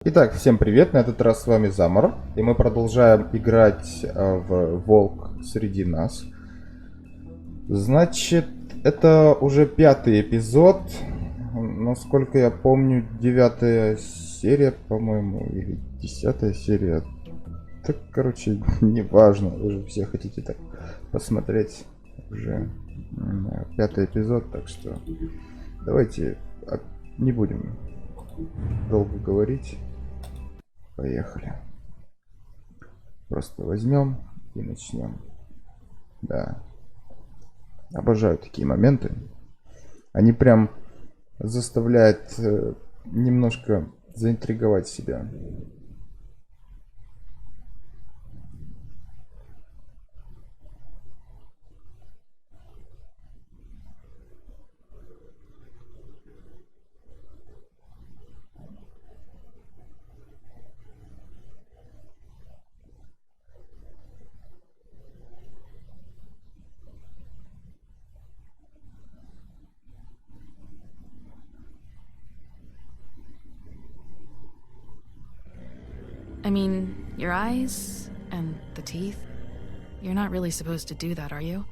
Итак, всем привет, на этот раз с вами Zamar, и мы продолжаем играть в Волк среди нас. Значит, это уже 5-й эпизод, насколько я помню, 9-я серия, по-моему, или 10-я серия. Так, короче, неважно, вы же все хотите так посмотреть уже 5-й эпизод, так что давайте не будем долго говорить. Поехали. Просто возьмем и начнем. Да. Обожаю такие моменты. Они прям заставляют немножко заинтриговать себя. I mean, your eyes and the teeth. You're not really supposed to do that, are you?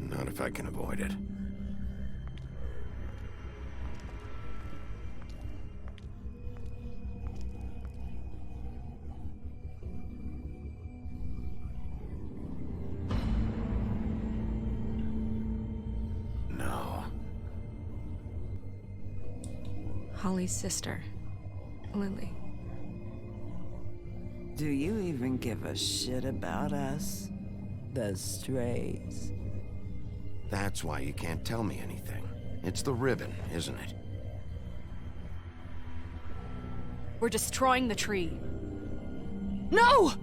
Not if I can avoid it. Holly's sister, Lily. Do you even give a shit about us? The strays. That's why you can't tell me anything. It's the ribbon, isn't it? We're destroying the tree. No!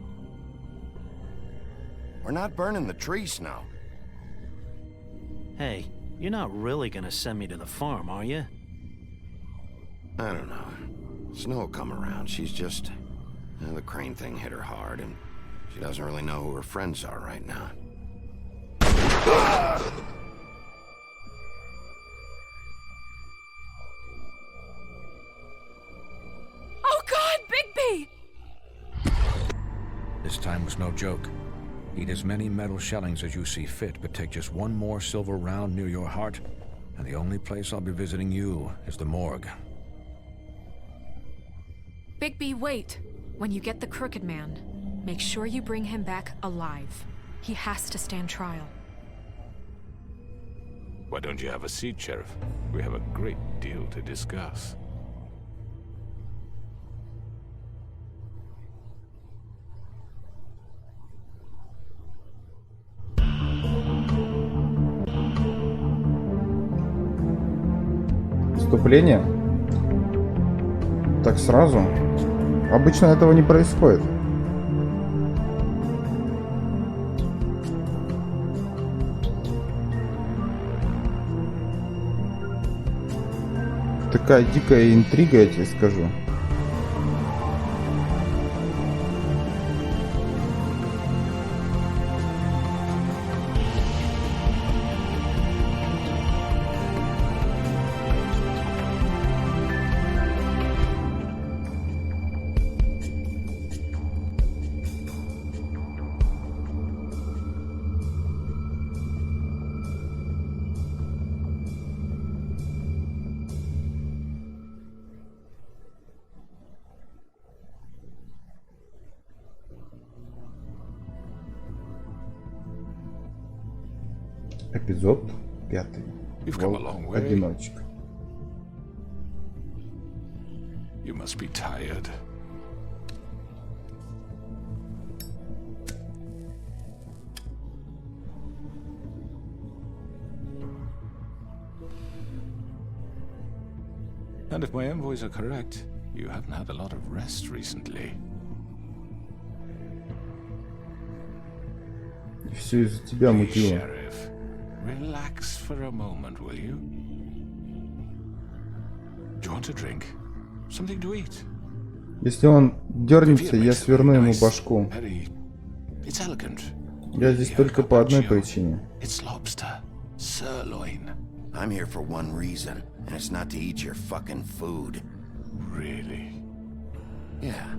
We're not burning the tree, Snow. Hey, you're not really gonna send me to the farm, are you? I don't know. Snow will come around. She's just... the crane thing hit her hard, and she doesn't really know who her friends are right now. Oh God, Bigby! This time was no joke. Eat as many metal shellings as you see fit, but take just one more silver round near your heart, and the only place I'll be visiting you is the morgue. Bigby, wait. When you get the Crooked Man, make sure you bring him back alive. He has to stand trial. Why don't you have a seat, Sheriff? We have a great deal to discuss. Вступление? Так сразу? Обычно этого не происходит. Такая дикая интрига, я тебе скажу. Эпизод 5. You've come a long way. Одиночка. You must be tired. And if my envoys are correct, you haven't had a lot of rest recently. Все из-за тебя, Please, мутило. Sheriff, relax for a moment, will you? Do you want a drink? Something to eat? Если он дернется, я сверну ему башку. Very... It's elegant. Я здесь только по одной причине. It's lobster. Sirloin. I'm here for one reason, and it's not to eat your fucking food. Really? Yeah.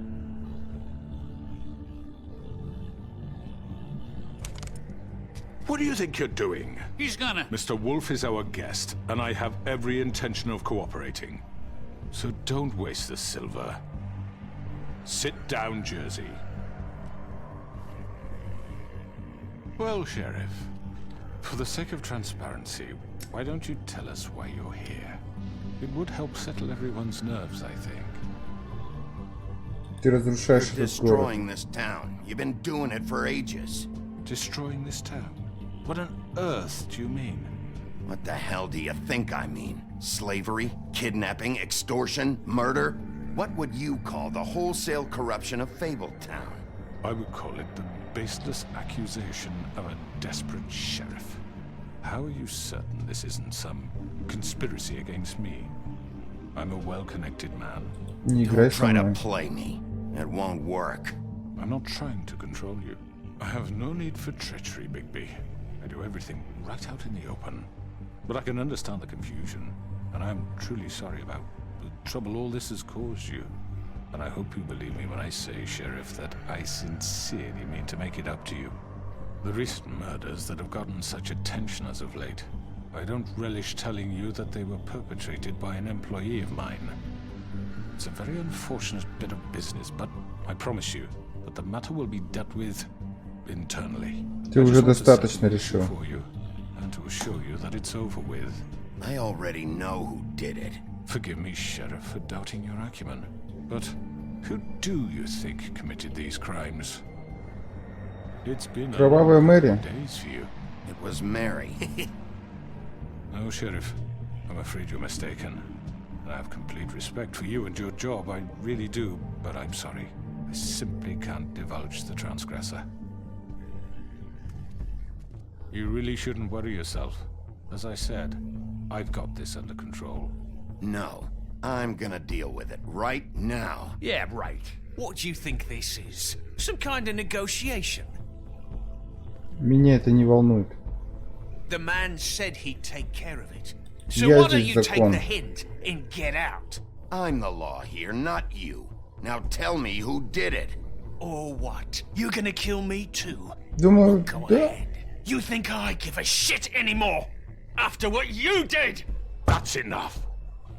What do you think you're doing? He's gonna... Mr. Wolf is our guest, and I have every intention of cooperating. So don't waste the silver. Sit down, Jersey. Well, Sheriff, for the sake of transparency, why don't you tell us why you're here? It would help settle everyone's nerves, I think. Ты разрушаешь You're этот город. destroying this town. You've been doing it for ages. Destroying this town? What on earth do you mean? What the hell do you think I mean? Slavery? Kidnapping? Extortion? Murder? What would you call the wholesale corruption of Fabletown? I would call it the baseless accusation of a desperate sheriff. How are you certain this isn't some conspiracy against me? I'm a well-connected man. Не играй Don't со try to мной. play me. It won't work. I'm not trying to control you. I have no need for treachery, Bigby. I do everything right out in the open. But I can understand the confusion, and I'm truly sorry about the trouble all this has caused you. And I hope you believe me when I say, Sheriff, that I sincerely mean to make it up to you. The recent murders that have gotten such attention as of late, I don't relish telling you that they were perpetrated by an employee of mine. It's a very unfortunate bit of business, but I promise you that the matter will be dealt with internally. Ты уже достаточно решил. For you, and to assure you that it's over with. I already know who did it. Forgive me, Sheriff, for doubting your acumen, but who do you think committed these crimes? It's been Кровавая Мэри. days for you. It was Mary. No, Sheriff, I'm afraid you're mistaken. I have complete respect for you and your job, I really do, but I'm sorry. I simply can't divulge the transgressor. You really shouldn't worry yourself. As I said, I've got this under control. No, I'm gonna deal with it right now. Yeah, right. What do you think this is? Some kind of negotiation? Меня это не волнует. The man said he'd take care of it. So Я why don't здесь you take закон. the hint and get out? I'm the law here, not you. Now tell me who did it. Or what? You're gonna kill me too? Думаю, Go да. ahead. You think I give a shit anymore? After what you did? That's enough!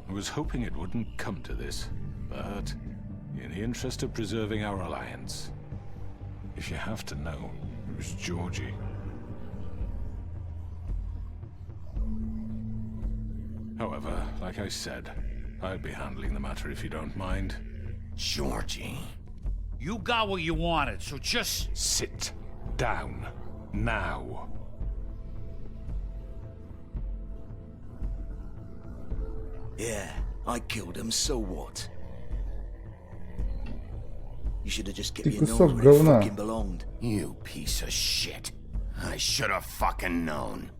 I was hoping it wouldn't come to this, but in the interest of preserving our alliance, if you have to know, it was Georgie. However, like I said, I'll be handling the matter if you don't mind. Georgie. You got what you wanted, so just... Sit down. Now. Yeah, I killed him, so what? You should have just kept Ты your nose кусок where it говна. fucking belonged. You piece of shit. I should have fucking known.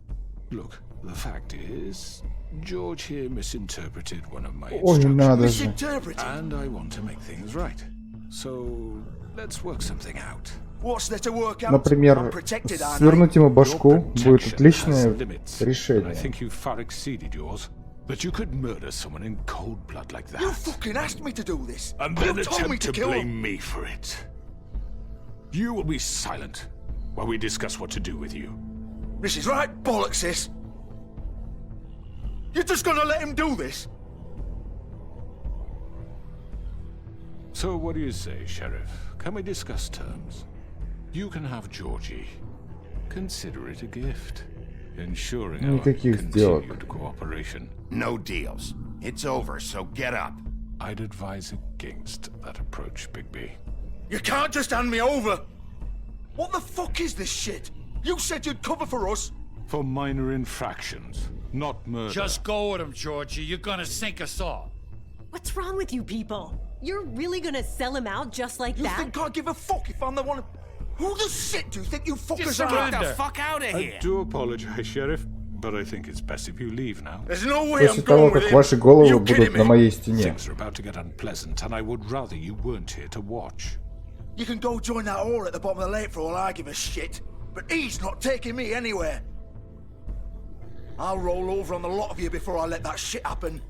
Look, the fact is, George here misinterpreted one of my Ой, instructions. надо же. Misinterpreted? And I want to make things right. So, let's work something out. What's there to work out? Например, I'm protected, aren't I? свернуть ему Your башку будет protection отличное has limits, and I решение. think you far exceeded yours. But you could murder someone in cold blood like that. You fucking asked me to do this. And You then told me attempt to to kill him. blame me for it. You will be silent while we discuss what to do with you. This is right bollocks, this. You're just gonna let him do this? So what do you say, Sheriff? Can we discuss terms? You can have Georgie. Consider it a gift, ensuring our Никаких сделок. continued cooperation. No deals. It's over, so get up. I'd advise against that approach, Bigby. You can't just hand me over. What the fuck is this shit? You said you'd cover for us. For minor infractions, not murder. Just go with him, Georgie. You're gonna sink us all. What's wrong with you people? You're really gonna sell him out just like You that? think I give a fuck if I'm the one? Who the shit do you think you fuckers Just are? get the fuck out of I here. do apologize, Sheriff, but I think it's best if you leave now. There's no way I'm После того, going with как him. ваши головы You будут kidding на me? моей стене. Things are about to get unpleasant, and I would rather you weren't here to watch. You can go join that whore at the bottom of the lake for all I give a shit. But he's not taking me anywhere. I'll roll over on the lot of you before I let that shit happen.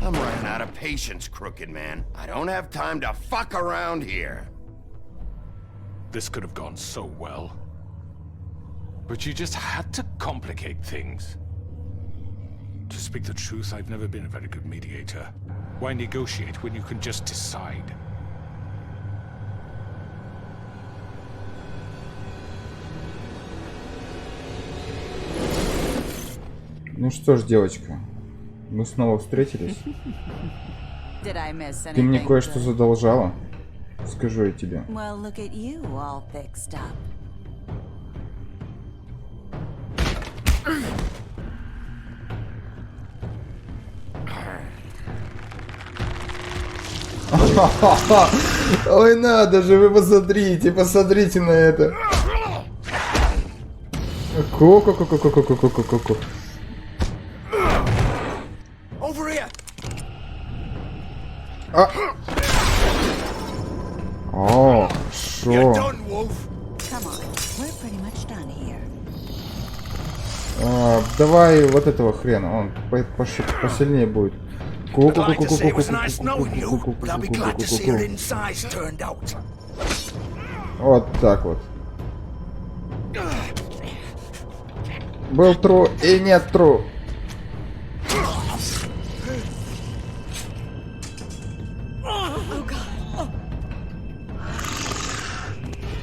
I'm running out of patience, crooked man. I don't have time to fuck around here. This could have gone so well. But you just had to complicate things. To speak the truth, I've never been a very good mediator. Why negotiate when you can just decide? Ну что ж, девочка, мы снова встретились. Ты мне кое-что задолжала. Скажу я тебе. Well, look at you, all fixed up. Ой, надо же, вы посмотрите, посмотрите на это. Ку-ку-ку-ку-ку-ку-ку-ку-ку. Over here. О, You're шо? done, Wolf. Come on, we're pretty much done here. Давай вот этого хрена, он посильнее будет. I'd like to say it was nice knowing you, but I'll be glad to see your insides turned out. Вот так вот. Был true и нет true.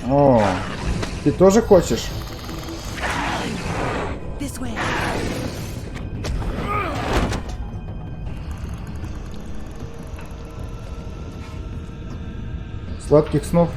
О, ты тоже хочешь? This way. Сладких снов.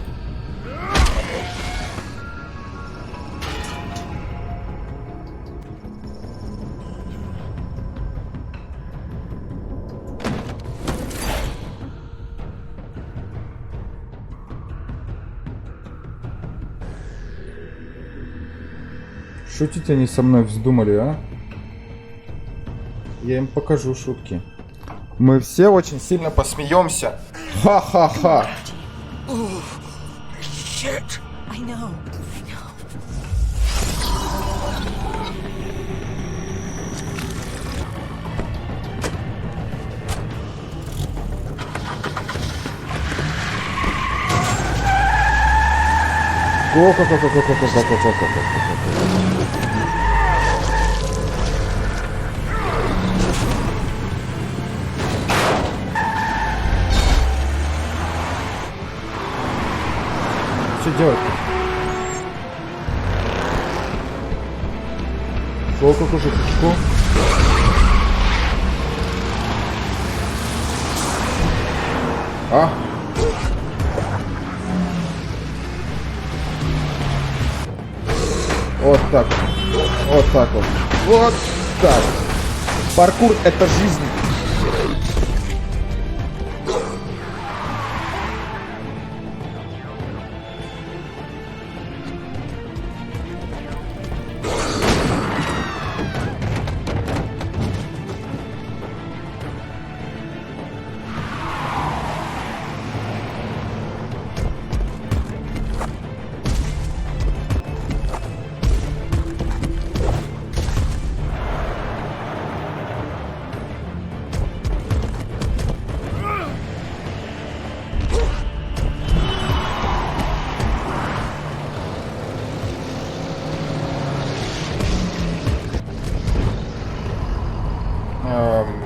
Шутить они со мной вздумали, а? Я им покажу шутки. Мы все очень сильно посмеемся. Ха-ха-ха. Shit. I know. Что делать? Ку-ку-ку-ку-ку-ку. А? Вот так. Вот так вот. Вот так. Паркур — это жизнь.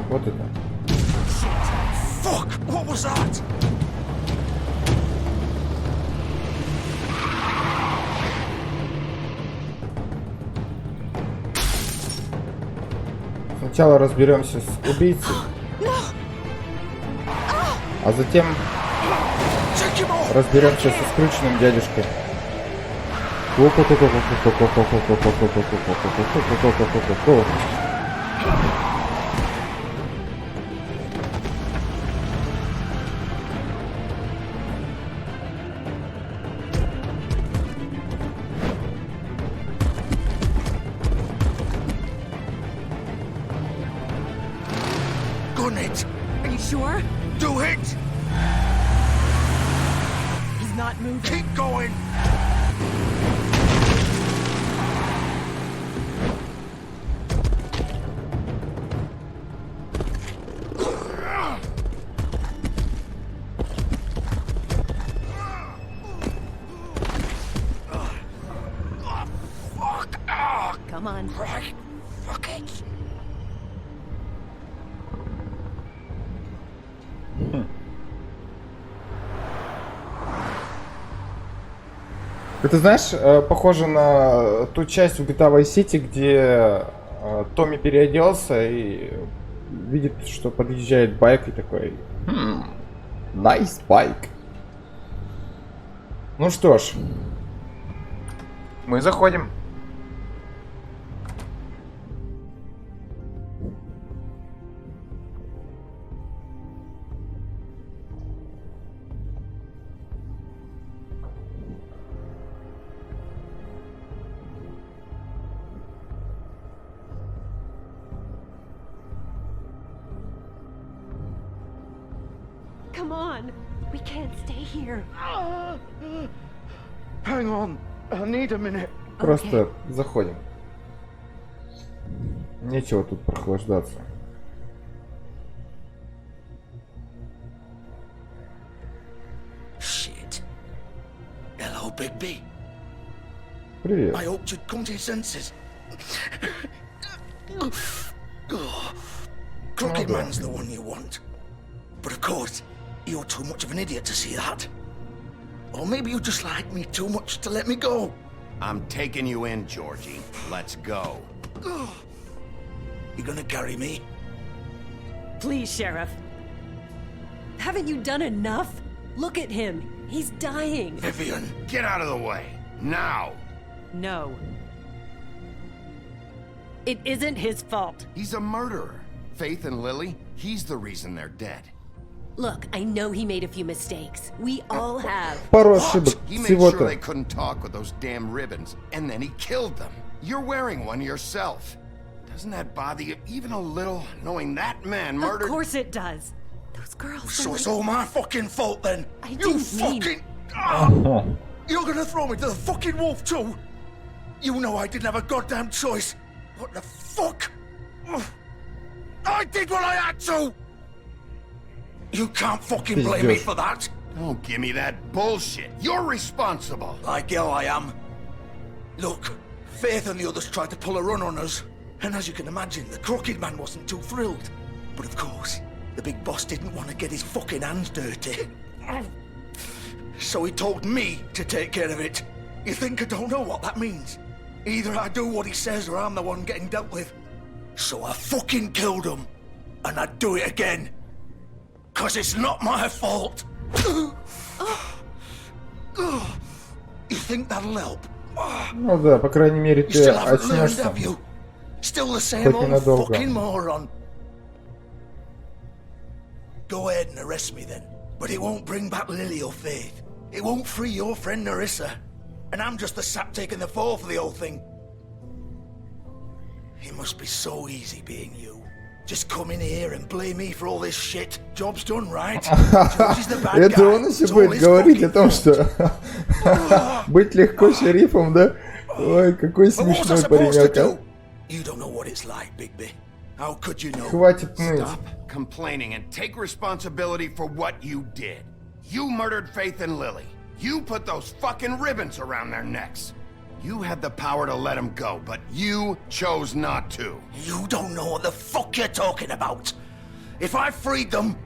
Вот это. Fuck! What was that? Сначала разберемся с убийцей, а затем разберемся со скрюченным дядюшкой. Gun it. Are you sure? Do it. He's not moving. Keep going. Fuck it. Это, знаешь, похоже на ту часть в GTA Vice City, где Томми переоделся и видит, что подъезжает байк и такой: nice байк. Ну что ж, мы заходим. Come on. We can't stay here. Hang on. I need a minute. Просто заходим. Нечего тут прохлаждаться. Shit. Hello, Bigby. Привет. I hoped you'd come to your senses. Crooked Man's the one you want. But of course, you're too much of an idiot to see that. Or maybe you just like me too much to let me go. I'm taking you in, Georgie. Let's go. You gonna carry me? Please, Sheriff. Haven't you done enough? Look at him. He's dying. Vivian. Get out of the way. Now. No. It isn't his fault. He's a murderer. Faith and Lily, he's the reason they're dead. Look, I know he made a few mistakes. We all have. Пару ошибок He made sure they всего-то. couldn't talk with those damn ribbons, and then he killed them. You're wearing one yourself. Doesn't that bother you even a little, knowing that man murdered? Of course it does. Those girls. So it's all my fucking fault then? I You didn't mean- fucking... You're gonna throw me to the fucking wolf too? You know I didn't have a goddamn choice. What the fuck? I did what I had to! You can't fucking blame me for that. Don't give me that bullshit. You're responsible. Like hell I am. Look, Faith and the others tried to pull a run on us. And as you can imagine, the Crooked Man wasn't too thrilled. But of course, the big boss didn't want to get his fucking hands dirty. So he told me to take care of it. You think I don't know what that means? Either I do what he says or I'm the one getting dealt with. So I fucking killed him. And I'd do it again. 'Cause it's not my fault. You think that'll help? Ну да, по крайней мере You ты still haven't learned, очнешься. have you? Still the same Хоть old ненадолго. fucking moron. Go ahead and arrest me then. But it won't bring back Lily or Faith. It won't free your friend Narissa. And I'm just the sap taking the fall for the whole thing. It must be so easy being you. Just come in here and blame me for all this shit. Job's done, right? Georgie's the bad Это guy. он еще It's all будет his говорить о fucking том, fault. что быть легко шерифом, да? Ой, какой But what's I смешной supposed to паренек, а? do? You don't know what it's like, Bigby. How could you know? Хватит ныть. Stop complaining and take responsibility for what you did. You murdered Faith and Lily. You put those fucking ribbons around their necks. You had the power to let them go, but you chose not to. You don't know what the fuck you're talking about. If I freed them...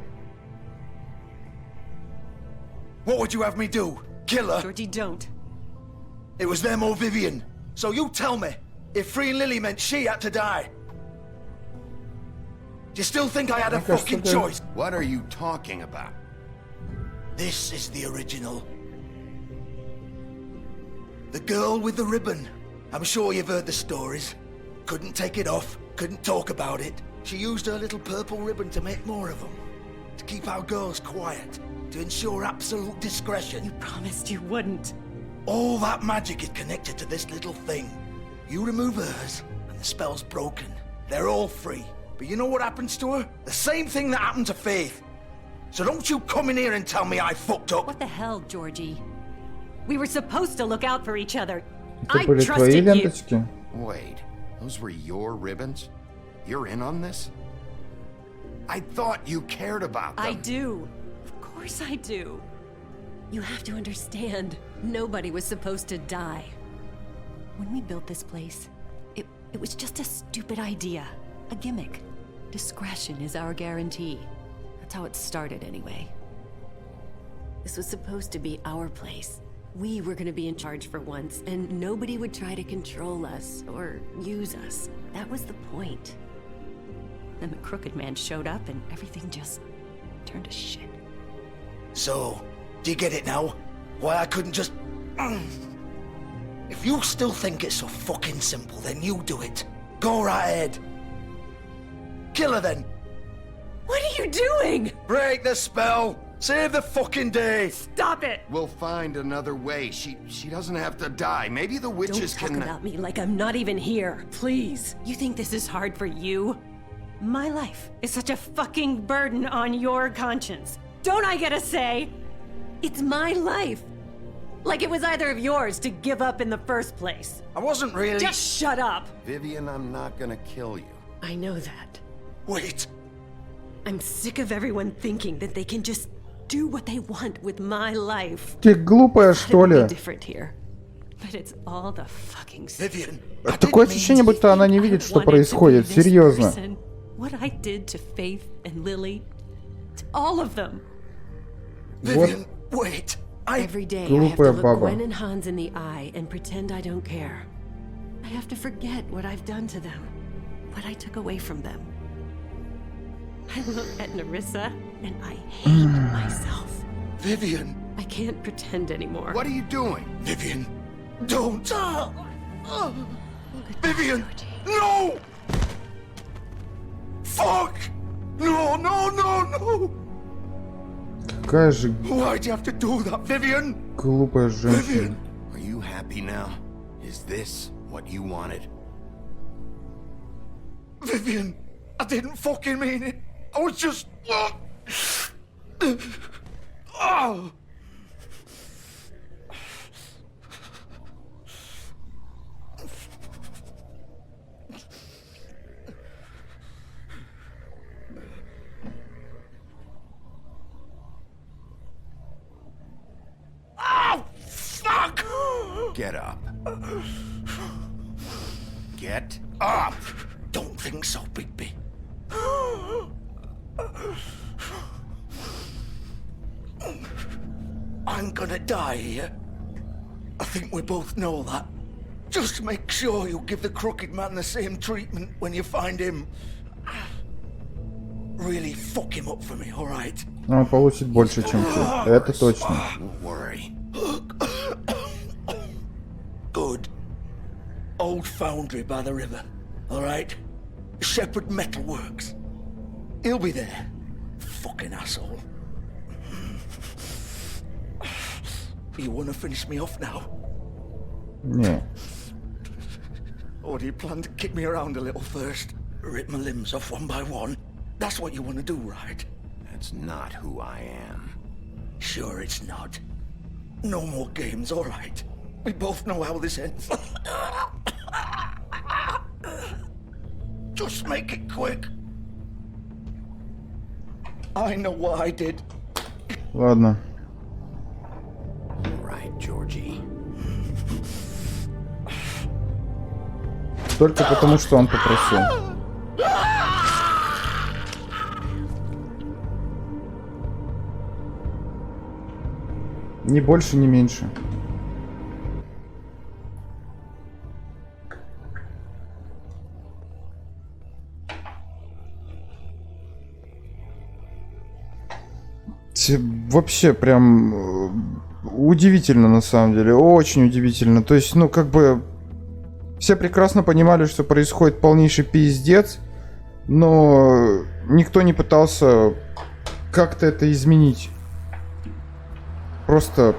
What would you have me do? Kill her? Georgie, don't. It was them or Vivian. So you tell me, if freeing Lily meant she had to die. Do you still think I had a fucking choice? What are you talking about? This is the original. The girl with the ribbon. I'm sure you've heard the stories. Couldn't take it off, couldn't talk about it. She used her little purple ribbon to make more of them. To keep our girls quiet. To ensure absolute discretion. You promised you wouldn't. All that magic is connected to this little thing. You remove hers, and the spell's broken. They're all free. But you know what happens to her? The same thing that happened to Faith. So don't you come in here and tell me I fucked up. What the hell, Georgie? We were supposed to look out for each other. Это I были твои trusted you. ленточки? Wait, those were your ribbons? You're in on this? I thought you cared about them. I do. Of course I do. You have to understand, nobody was supposed to die. When we built this place, it It was just a stupid idea. A gimmick. Discretion is our guarantee. That's how it started anyway. This was supposed to be our place. We were gonna be in charge for once, and nobody would try to control us or use us. That was the point. Then the crooked man showed up and everything just turned to shit. So, do you get it now? Why I couldn't just... If you still think it's so fucking simple, then you do it. Go right ahead. Kill her then. What are you doing? Break the spell. Save the fucking day. Stop it. We'll find another way. She doesn't have to die. Maybe the witches Don't can... talk about me like I'm not even here, please. You think this is hard for you? My life is such a fucking burden on your conscience. Don't I get a say? It's my life. Like it was either of yours to give up in the first place. I wasn't really... Just shut up. Vivian, I'm not gonna kill you. I know that. Wait. I'm sick of everyone thinking that they can just do what they want with my life. Ты глупая, что ли? Different here. But it's all the fucking... Vivian, Такое ощущение, будто она не видит, что происходит. Серьезно. What I did to Faith and Lily, to all of them. Vivian, wait. Every day I have to look Gwen and Hans in the eye and pretend I don't care. I have to forget what I've done to them, what I took away from them. I look at Nerissa and I hate myself. Vivian. I can't pretend anymore. What are you doing? Vivian, don't. Vivian, no! Fuck! No, no, no, no! Какая же Why'd you have to do that, Vivian? глупая женщина. Are you happy now? Is this what you wanted? Vivian, I didn't fucking mean it. I was just... Oh. Oh, fuck! Get up. Get up! Don't think so, Bigby. I'm gonna die here. I think we both know that. Just make sure you give the crooked man the same treatment when you find him. Really fuck him up for me, alright? Он получит больше, чем ты. Это точно. Don't worry. Good. Old foundry by the river, alright? Shepherd Metalworks. He'll be there. Fucking asshole. You wanna finish me off now? Не. Or do you plan to kick me around a little first? Rip my limbs off one by one? That's what you wanna do, right? That's not who I am. Sure it's not. No more games, alright. We both know how this ends. Just make it quick. I know what I did. Ладно. Right, Georgie. Только потому, что он попросил. Ни больше, ни меньше. Вообще прям удивительно на самом деле, очень удивительно. То есть, ну как бы все прекрасно понимали, что происходит полнейший пиздец, но никто не пытался как-то это изменить. Просто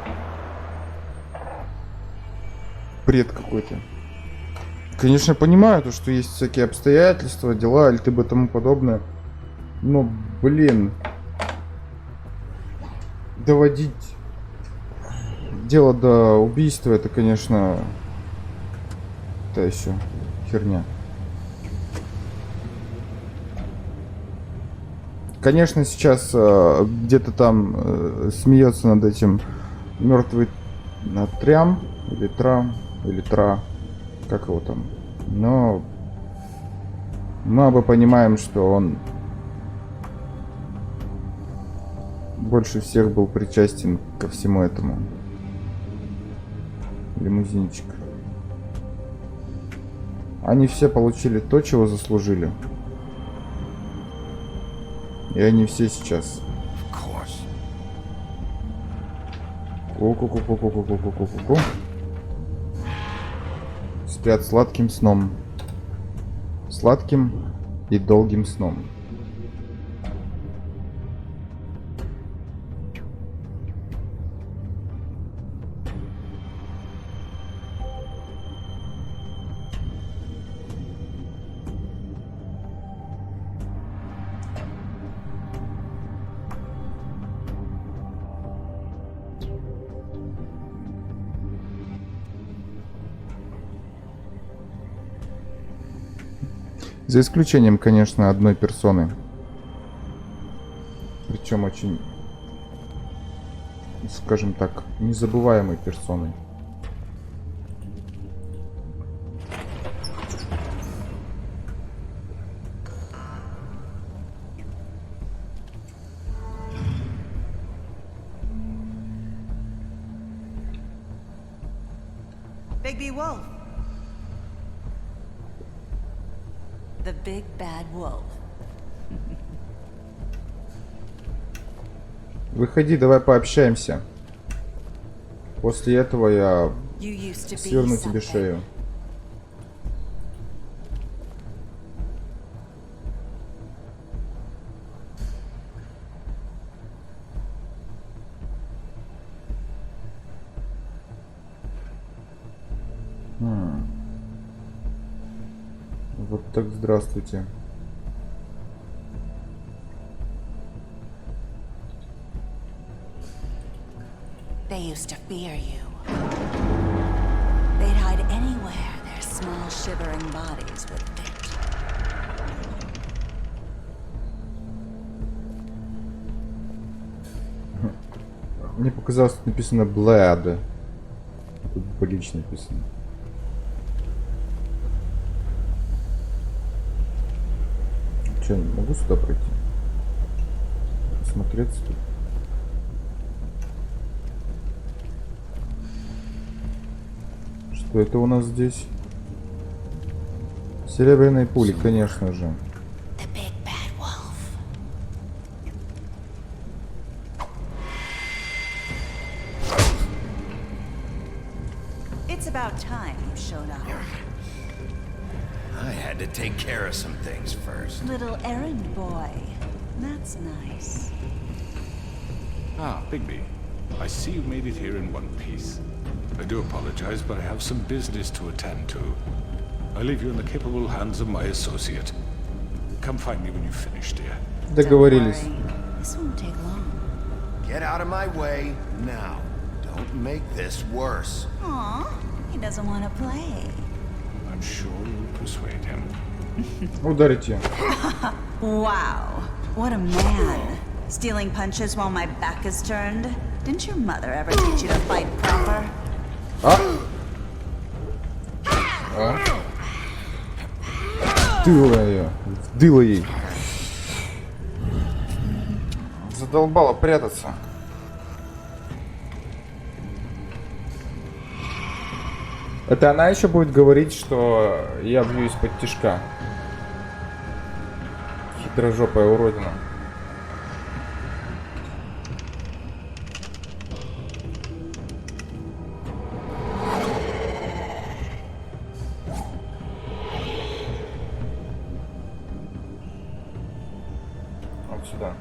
бред какой-то. Конечно, я понимаю то, что есть всякие обстоятельства, дела или т.б. тому подобное. Но, блин, доводить дело до убийства, это, конечно, та еще херня. Конечно, сейчас где-то там смеется над этим мертвый трям или трам или тра, как его там. Но Мы оба понимаем, что он больше всех был причастен ко всему этому. Лимузинчик. Они все получили то, чего заслужили. И они все сейчас. Ку-ку-ку-ку-ку-ку-ку-ку-ку-ку. Спят сладким сном. Сладким и долгим сном. За исключением, конечно, одной персоны. Причем очень, скажем так, незабываемой персоной. Bigby Wolf. The big bad wolf. Выходи, давай пообщаемся. После этого я сверну тебе шею. Вот так здравствуйте. They used to fear you. They'd hide anywhere their small shivering bodies would fit. Мне показалось, тут написано Blood. Тут погибче написано. Че, не могу сюда пройти? Смотреться тут. Что это у нас здесь? Серебряные пули, конечно же. It's about time you showed up. I had to take care of some things first. Little errand boy. That's nice. Ah, Bigby. I see you made it here in one piece. I do apologize, but I have some business to attend to. I leave you in the capable hands of my associate. Come find me when you've finished, dear. Договорились. This won't take long. Get out of my way now. Don't make this worse. Aw, he doesn't want to play. I'm sure you'll persuade him. Ударите. Wow, what a man. Stealing punches while my back is turned. Didn't your mother ever teach you to fight proper? Дыло ее. Дыло ей. Задолбало прятаться. Это она еще будет говорить, что я бью из-под тишка. Хитрожопая уродина. Вот сюда.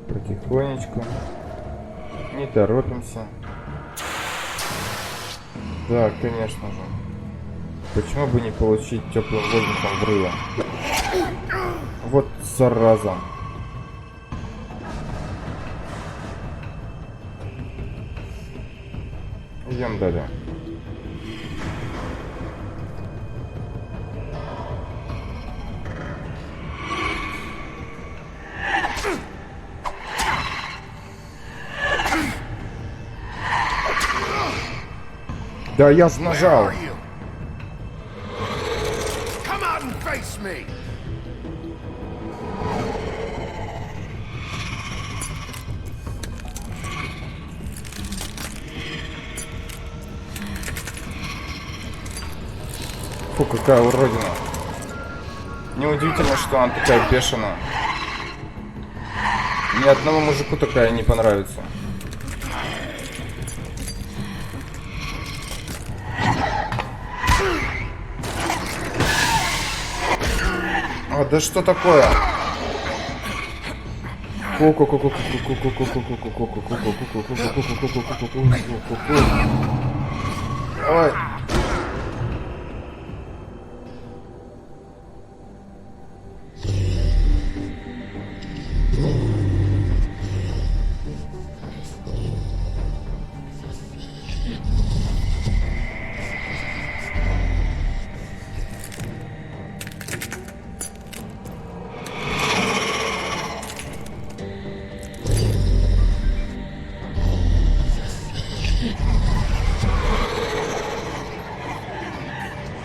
Потихонечку. Не торопимся. Да, конечно же. Почему бы не получить теплым воздухом в рыло? Вот зараза. Идем далее. Да я ж нажал. Come out and face me. Фу, какая уродина. Неудивительно, что она такая бешеная. Ни одному мужику такая не понравится. А, да что такое? Ой.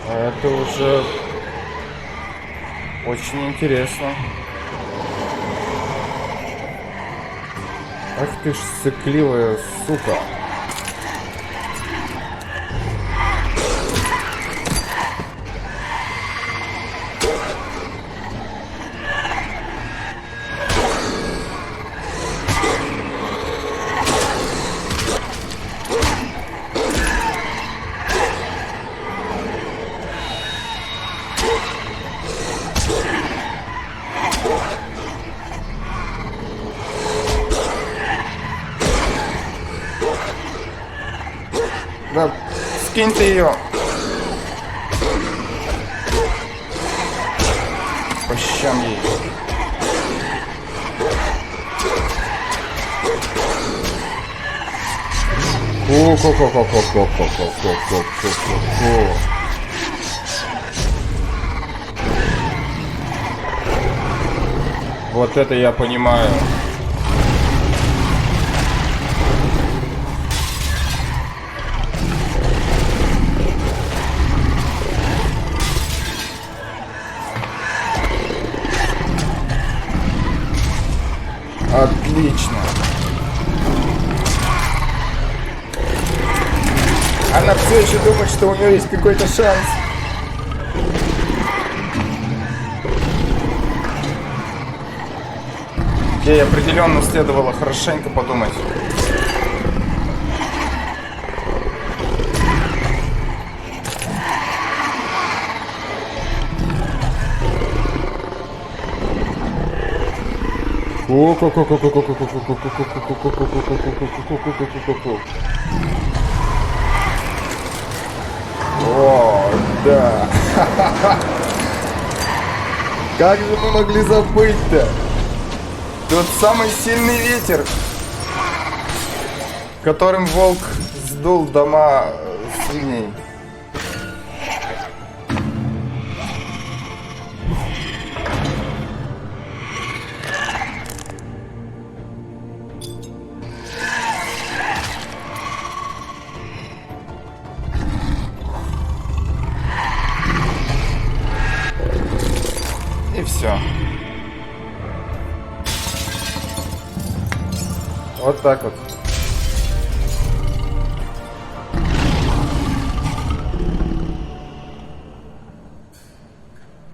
Это уже очень интересно. Ах ты ж сыкливая сука. Да, скинь ты ее. По щам ей. Вот это я понимаю. Отлично. Она все еще думает, что у нее есть какой-то шанс. Ей определенно следовало хорошенько подумать. О, да. Как же мы могли забыть-то? Тот самый сильный ветер, которым волк сдул дома свиней. И все. Вот так вот.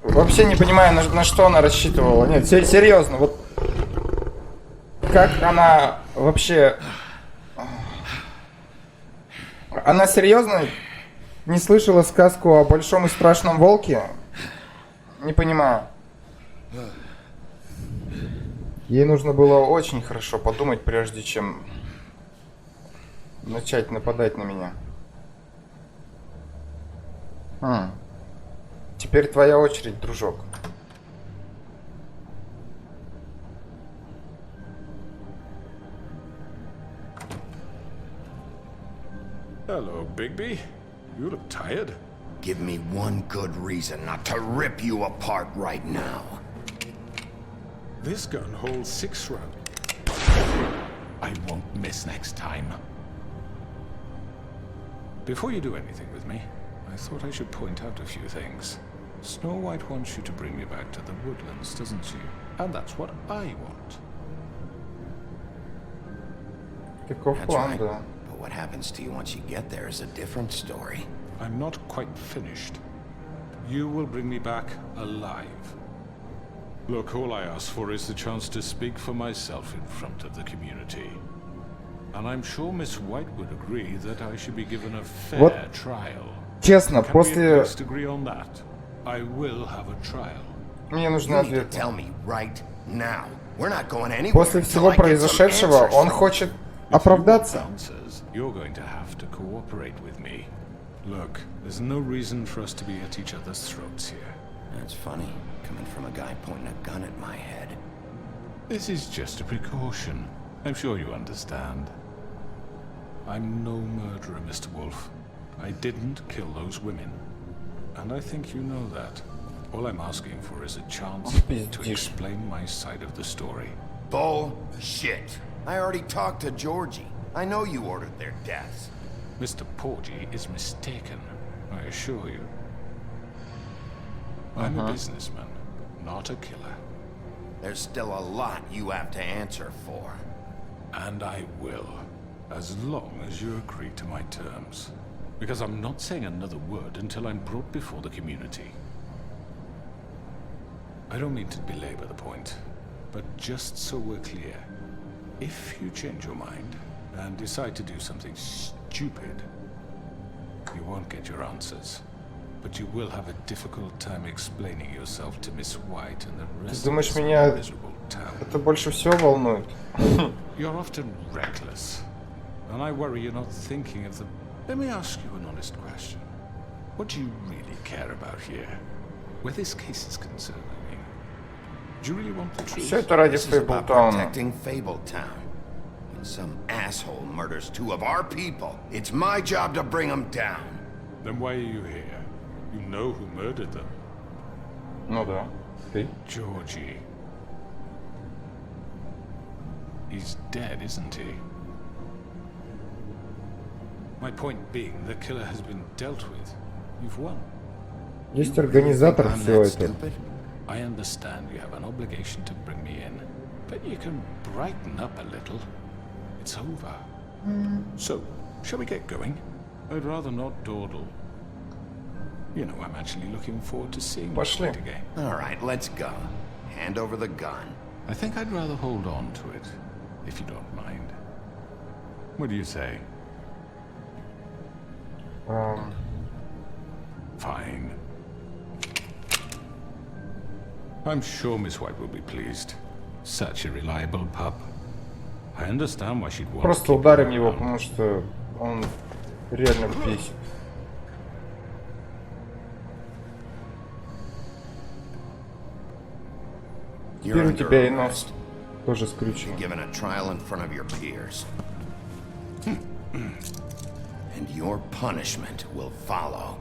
Вообще не понимаю, на что она рассчитывала. Нет, серьезно, вот как она вообще... Она серьезно не слышала сказку о большом и страшном волке? Не понимаю. Ей нужно было очень хорошо подумать, прежде чем начать нападать на меня. Теперь твоя очередь, дружок. Hello, Bigby. You look tired. Give me one good reason not to rip you apart right now. This gun holds 6 rounds. I won't miss next time. Before you do anything with me, I thought I should point out a few things. Snow White wants you to bring me back to the woodlands, doesn't she? And that's what I want. Таков That's план, right. да. But what happens to you once you get there is a different story. I'm not quite finished. You will bring me back alive. Look, all I ask for is the chance to speak for myself in front of the community. And I'm sure Miss White would agree that I should be given a fair trial. Честно, Can we после... at least agree on that? I will have a trial. Мне нужны You need to ответы. tell me right now. We're not going anywhere После until всего I get some произошедшего, answers он from хочет If you оправдаться. want answers, you're going to have to cooperate with me. Look, there's no reason for us to be at each other's throats here. That's funny, coming from a guy pointing a gun at my head. This is just a precaution. I'm sure you understand. I'm no murderer, Mr. Wolf. I didn't kill those women. And I think you know that. All I'm asking for is a chance to explain my side of the story. Bullshit. I already talked to Georgie. I know you ordered their deaths. Mr. Porgy is mistaken, I assure you. I'm a businessman, not a killer. There's still a lot you have to answer for. And I will, as long as you agree to my terms. Because I'm not saying another word until I'm brought before the community. I don't mean to belabor the point, but just so we're clear, if you change your mind and decide to do something stupid, you won't get your answers. But you will have a difficult time explaining yourself to Miss White and the rest of this miserable town. Это больше всего волнует. You're often reckless, and I worry you're not thinking of the... Let me ask you an honest question. What do you really care about here? Where this case is concerned, I mean. Do you really want the truth? Все это ради This is about Фейблтауна. protecting Fabletown. When some asshole murders two of our people, it's my job to bring them down. Then why are you here? You know who murdered them. Ну да. Ты? Georgie. He's dead, isn't he? My point being, the killer has been dealt with. You've won. Есть организатор I'm всего that этого. stupid? I understand you have an obligation to bring me in, but you can brighten up a little. It's over. So, shall we get going? I'd rather not dawdle. You know, I'm actually looking forward to seeing you Пошли. again. All right, let's go. Hand over the gun. I think I'd rather hold on to it, if you don't mind. What do you say? Fine. I'm sure Miss White will be pleased. Such a reliable pup. I understand why she'd want Просто to keep ударим him его, around. потому что он реально бесит. You're Теперь у under тебя и arrest. нос тоже скрючен. Given a trial in front of your peers. And your punishment will follow.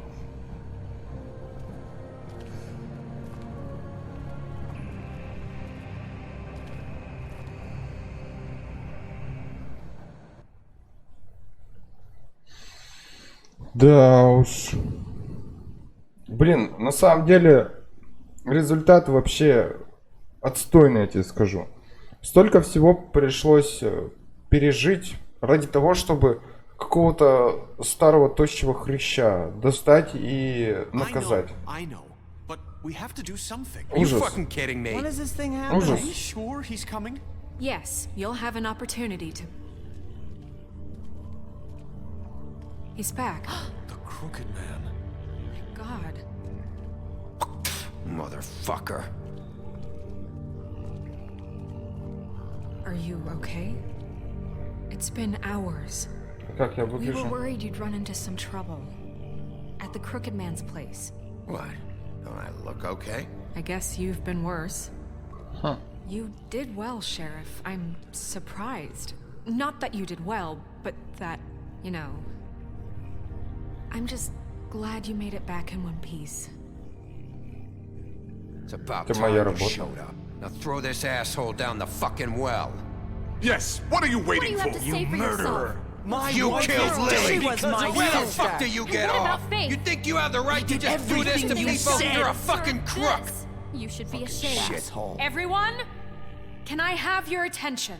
Да уж. Блин, на самом деле результат вообще отстойный, я тебе скажу. Столько всего пришлось пережить ради того, чтобы какого-то старого тощего хряща достать и наказать. I know, but we have to do something. Are you Ужас. fucking kidding me? When is this thing happening? Ужас. Are you sure he's coming? Yes, you'll have an opportunity to... He's back. The Crooked Man. God. Motherfucker. Are you okay? It's been hours. Как я We were выгляжу? worried you'd run into some trouble. At the Crooked Man's place. What? Don't I look okay? I guess you've been worse. Huh. You did well, Sheriff. I'm surprised. Not that you did well, but that, you know... I'm just glad you made it back in one piece. It's about Это time моя you работа. showed up. Now throw this asshole down the fucking well. Yes, what are you waiting you have to for? say for yourself? My You wife killed is dead. Lily. She was my Where the sister. fuck do you get What off? about Faith? You think you have the right to just do this to everything you people? said. You're a fucking crook. You should be ashamed. Shithole. Everyone, can I have your attention?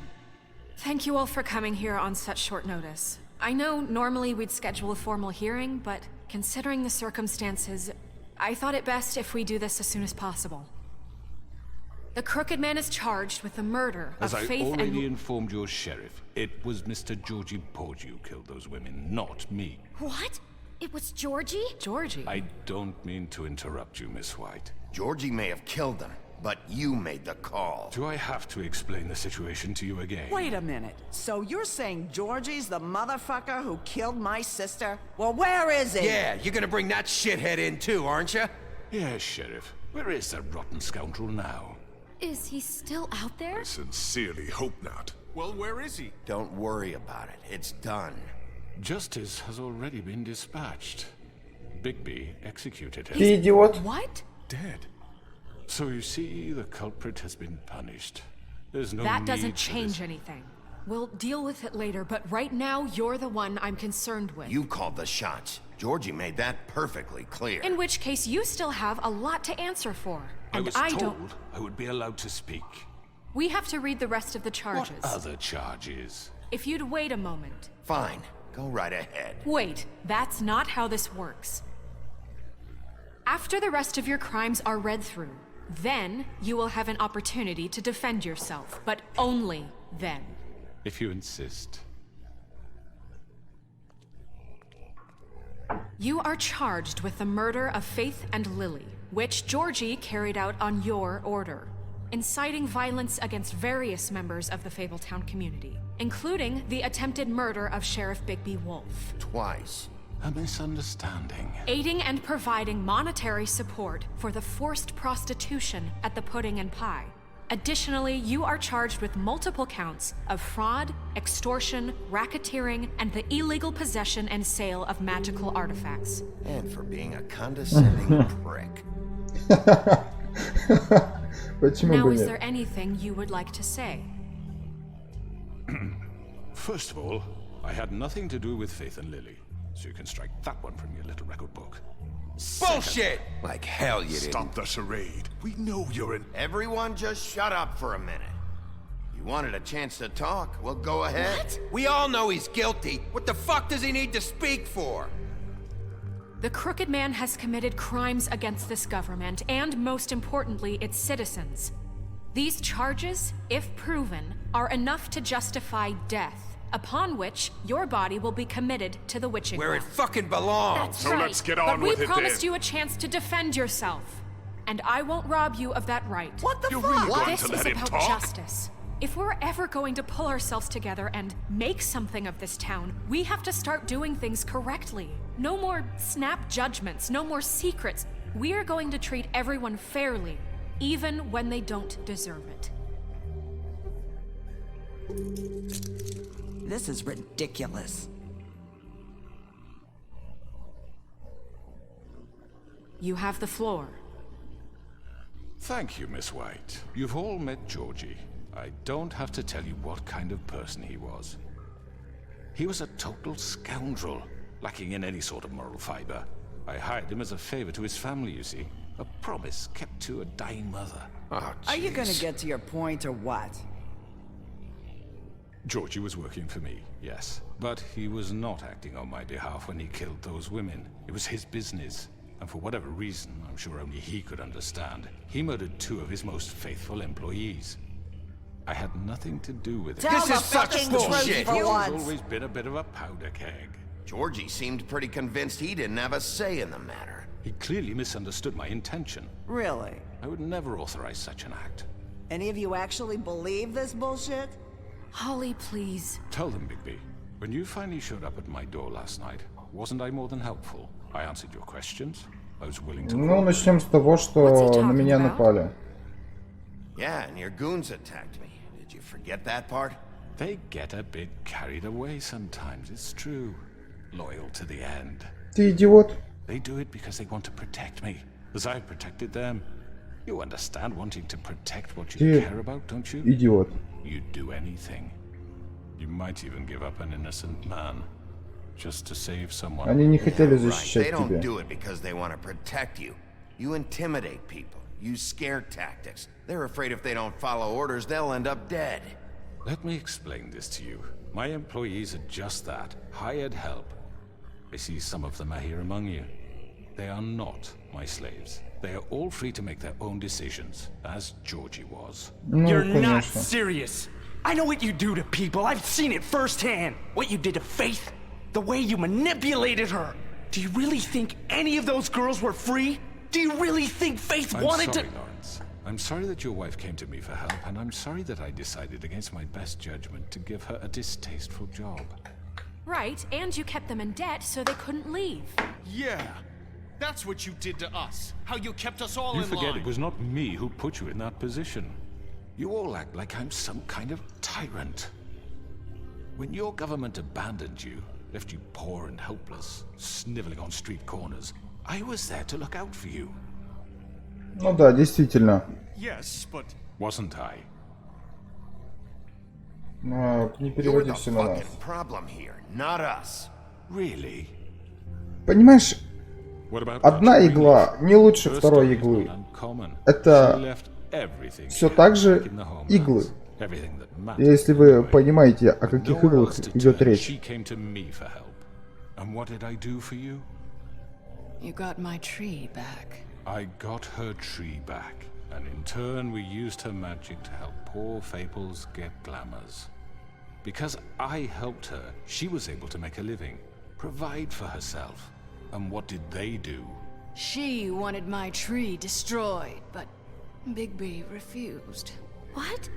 Thank you all for coming here on such short notice. I know normally we'd schedule a formal hearing, but considering the circumstances, I thought it best if we do this as soon as possible. The Crooked Man is charged with the murder As of I Faith already and... informed your sheriff, it was Mr. Georgie Porgy who killed those women, not me. What? It was Georgie? Georgie? I don't mean to interrupt you, Miss White. Georgie may have killed them, but you made the call. Do I have to explain the situation to you again? Wait a minute. So you're saying Georgie's the motherfucker who killed my sister? Well, where is he? Yeah, you're gonna bring that shithead in too, aren't you? Yes, Sheriff. Where is that rotten scoundrel now? Is he still out there? I sincerely hope not. Well, where is he? Don't worry about it. It's done. Justice has already been dispatched. Bigby executed him. Ты идиот. What? Dead. So you see, the culprit has been punished. There's no That need doesn't for change this. anything. We'll deal with it later, but right now, you're the one I'm concerned with. You called the shots. Georgie made that perfectly clear. In which case, you still have a lot to answer for. I And was I told don't... I would be allowed to speak. We have to read the rest of the charges. What other charges? If you'd wait a moment. Fine. Go right ahead. Wait, that's not how this works. After the rest of your crimes are read through, then you will have an opportunity to defend yourself, but only then. If you insist. You are charged with the murder of Faith and Lily, which Georgie carried out on your order, inciting violence against various members of the Fabletown community, including the attempted murder of Sheriff Bigby Wolf. Twice. A misunderstanding. Aiding and providing monetary support for the forced prostitution at the Pudding and Pie. Additionally, you are charged with multiple counts of fraud, extortion, racketeering, and the illegal possession and sale of magical artifacts. And for being a condescending prick. Почему Now, бы is нет? there anything you would like to say? First of all, I had nothing to do with Faith and Lily, so you can strike that one from your little record book. Bullshit! Like hell you didn't. Stop the charade. We know you're an... Everyone just shut up for a minute. You wanted a chance to talk? Well, go ahead. What? We all know he's guilty. What the fuck does he need to speak for? The Crooked Man has committed crimes against this government and, most importantly, its citizens. These charges, if proven, are enough to justify death, upon which your body will be committed to the witching Where it ground. fucking belongs. That's So right. let's get But on we with it promised then. you a chance to defend yourself, and I won't rob you of that right. What the You're fuck? really going This to is let him about talk? justice. If we're ever going to pull ourselves together and make something of this town, we have to start doing things correctly. No more snap judgments, no more secrets. We are going to treat everyone fairly, even when they don't deserve it. This is ridiculous. You have the floor. Thank you, Miss White. You've all met Georgie. I don't have to tell you what kind of person he was. He was a total scoundrel, lacking in any sort of moral fiber. I hired him as a favor to his family, you see. A promise kept to a dying mother. Oh, Are you gonna jeez. get to your point or what? Georgie was working for me, yes. But he was not acting on my behalf when he killed those women. It was his business. And for whatever reason, I'm sure only he could understand, he murdered 2 of his most faithful employees. I had nothing to do with it. Tell This the is such fucking bullshit. truth for Georgie's once. always been a bit of a powder keg. Georgie seemed pretty convinced he didn't have a say in the matter. He clearly misunderstood my intention. Really? I would never authorize such an act. Any of you actually believe this bullshit? Holly, please. Tell them, Bigby. When you finally showed up at my door last night, wasn't I more than helpful? I answered your questions. I was willing to... Ну, начнем с того, что на меня напали. Yeah, and your goons attacked me. Did you forget that part? They get a bit carried away sometimes, it's true. Loyal to the end. Ты идиот. They do it because they want to protect me, as I've protected them. You understand wanting to protect what you Ты care about, don't you? идиот. You'd do anything. You might even give up an innocent man just to save someone. Они не хотели Right. They защищать don't тебя. do it because they want to protect you. You intimidate people. Use scare tactics. They're afraid if they don't follow orders, they'll end up dead. Let me explain this to you. My employees are just that, hired help. I see some of them are here among you. They are not my slaves. They are all free to make their own decisions, as Georgie was. You're not конечно. serious. I know what you do to people. I've seen it firsthand. What you did to Faith. The way you manipulated her. Do you really think any of those girls were free? Do you really think Faith I'm wanted sorry, to... Lawrence. I'm sorry that your wife came to me for help, and I'm sorry that I decided against my best judgment to give her a distasteful job. Right, and you kept them in debt so they couldn't leave. Yeah. That's what you did to us. How you kept us all You in forget line. it was not me who put you in that position. You all act like I'm some kind of tyrant. When your government abandoned you, left you poor and helpless, sniveling on street corners, I was there to look out for you. Ну да, действительно. Yes, but... Wasn't I? Но не You're переводи the все на нас. fucking problem here, not us. Really? Понимаешь, What about одна Dr. игла не лучше Her второй story is иглы. not uncommon. She Это left everything все here, так же back in the homelands. иглы. Everything that mattered, Если вы anyway. понимаете, о каких Nowhere иглах else to идет turn. речь. She came to me for help. And what did I do for you? You got my tree back. I got her tree back, and in turn we used her magic to help poor Fables get glamours. Because I helped her, she was able to make a living, provide for herself. And what did they do? She wanted my tree destroyed, but Bigby refused. What?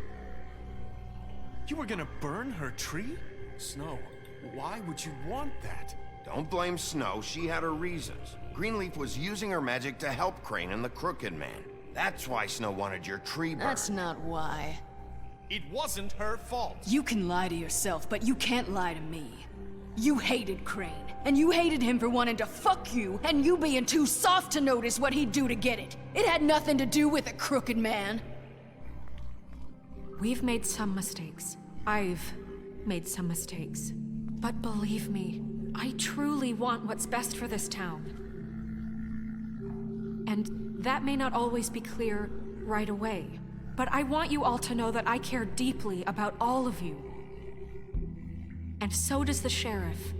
You were gonna burn her tree? Snow, why would you want that? Don't blame Snow, she had her reasons. Greenleaf was using her magic to help Crane and the Crooked Man. That's why Snow wanted your tree burned. That's not why. It wasn't her fault. You can lie to yourself, but you can't lie to me. You hated Crane, and you hated him for wanting to fuck you, and you being too soft to notice what he'd do to get it. It had nothing to do with a crooked man. We've made some mistakes. I've made some mistakes. But believe me, I truly want what's best for this town. And that may not always be clear right away. But I want you all to know that I care deeply about all of you. And so does the sheriff.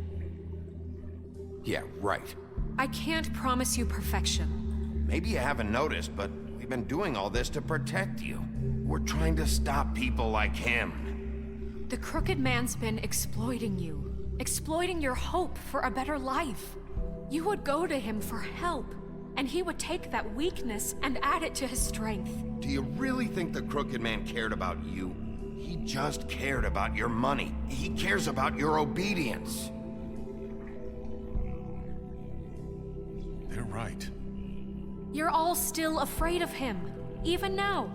Yeah, right. I can't promise you perfection. Maybe you haven't noticed, but we've been doing all this to protect you. We're trying to stop people like him. The Crooked Man's been exploiting you. Exploiting your hope for a better life. You would go to him for help, and he would take that weakness and add it to his strength. Do you really think the Crooked Man cared about you? He just cared about your money. He cares about your obedience. They're right. You're all still afraid of him, even now.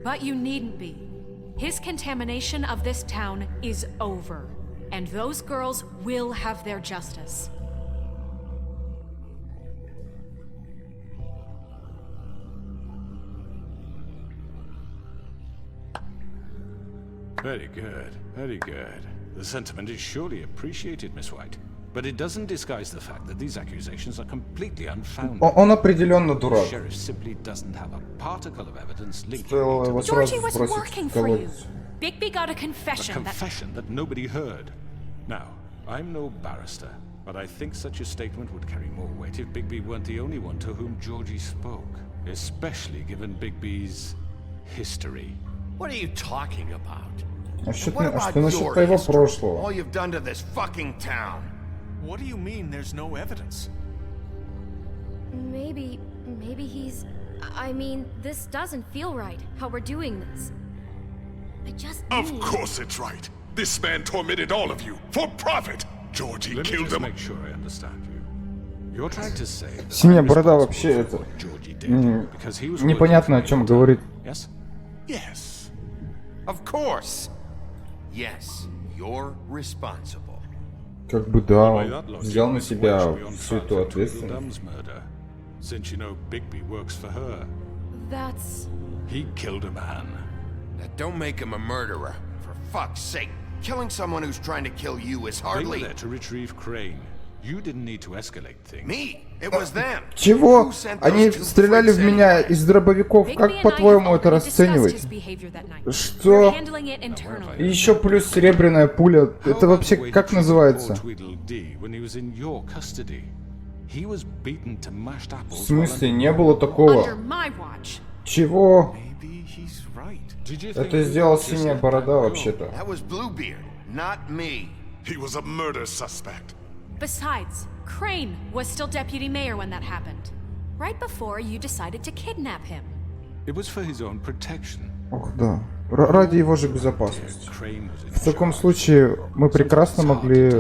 But you needn't be. His contamination of this town is over, and those girls will have their justice. Very good, very good. The sentiment is surely appreciated, Miss White. But it doesn't disguise the fact that these accusations are completely unfounded. Он определенно дурак. The sheriff simply doesn't have a particle of evidence linking Стоило me to его the сразу Georgie was сбросить working в for you. колодец. Bigby got a A confession that... confession that nobody heard. Now, I'm no barrister, but I think such a statement would carry more weight if Bigby weren't the only one to whom Georgie spoke, especially given Bigby's history. What are you talking about? А что What about насчет your твоего history? прошлого? All you've done to this fucking town. What do you mean there's no evidence? Maybe he's... I mean, this doesn't feel right, how we're doing this. I just Of need... course it's right. This man tormented all of you for profit. Georgie Let me killed just them. make sure I understand you. You're trying to say that Синяя I'm борода responsible вообще for это... what Georgie did, because he was Непонятно, о working for чем me. говорит. Yes? Yes. Of course. Yes, you're responsible. Как бы да, By он that logic, взял на Miss себя White should be on всю trial эту for ответственность. Tweedledum's murder, since you know Bigby works for her. That's... He killed a man. That don't make him a murderer. For fuck's sake. Killing someone who's trying to kill you is They were hardly... there to retrieve Crane. You didn't need to escalate things. Me? It was them. Чего? Who sent Они those two стреляли в freaks меня anyway? из дробовиков. Bigby Как, and I по-твоему, have это already discussed расценивать? his behavior that night. We're Что? handling it internally. И еще плюс серебряная пуля. Это вообще как называется? В смысле, не было такого? Under my watch. Чего? Это сделал Синяя Борода, вообще-то. That was Bluebeard, not me. He was a murder suspect. Besides, Crane was still deputy mayor when that happened. Right before you decided to kidnap him. It was for his own protection. Ох, да. Ради его же безопасности. В таком случае мы прекрасно могли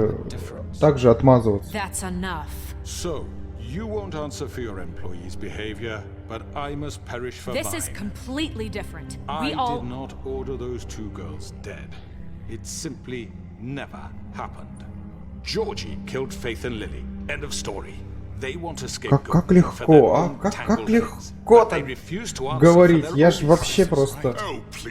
также отмазываться. That's enough. So, you won't answer for your employees' behavior, but I must perish for This mine. is completely different. I We all... did not order those two girls dead. It simply never happened. Georgie killed Faith and Lily. End of story. They want to scapegoat Как me for their легко, а? own Как tangled легко heads, but так they refuse to answer говорить. for their Я own ж вообще crimes. просто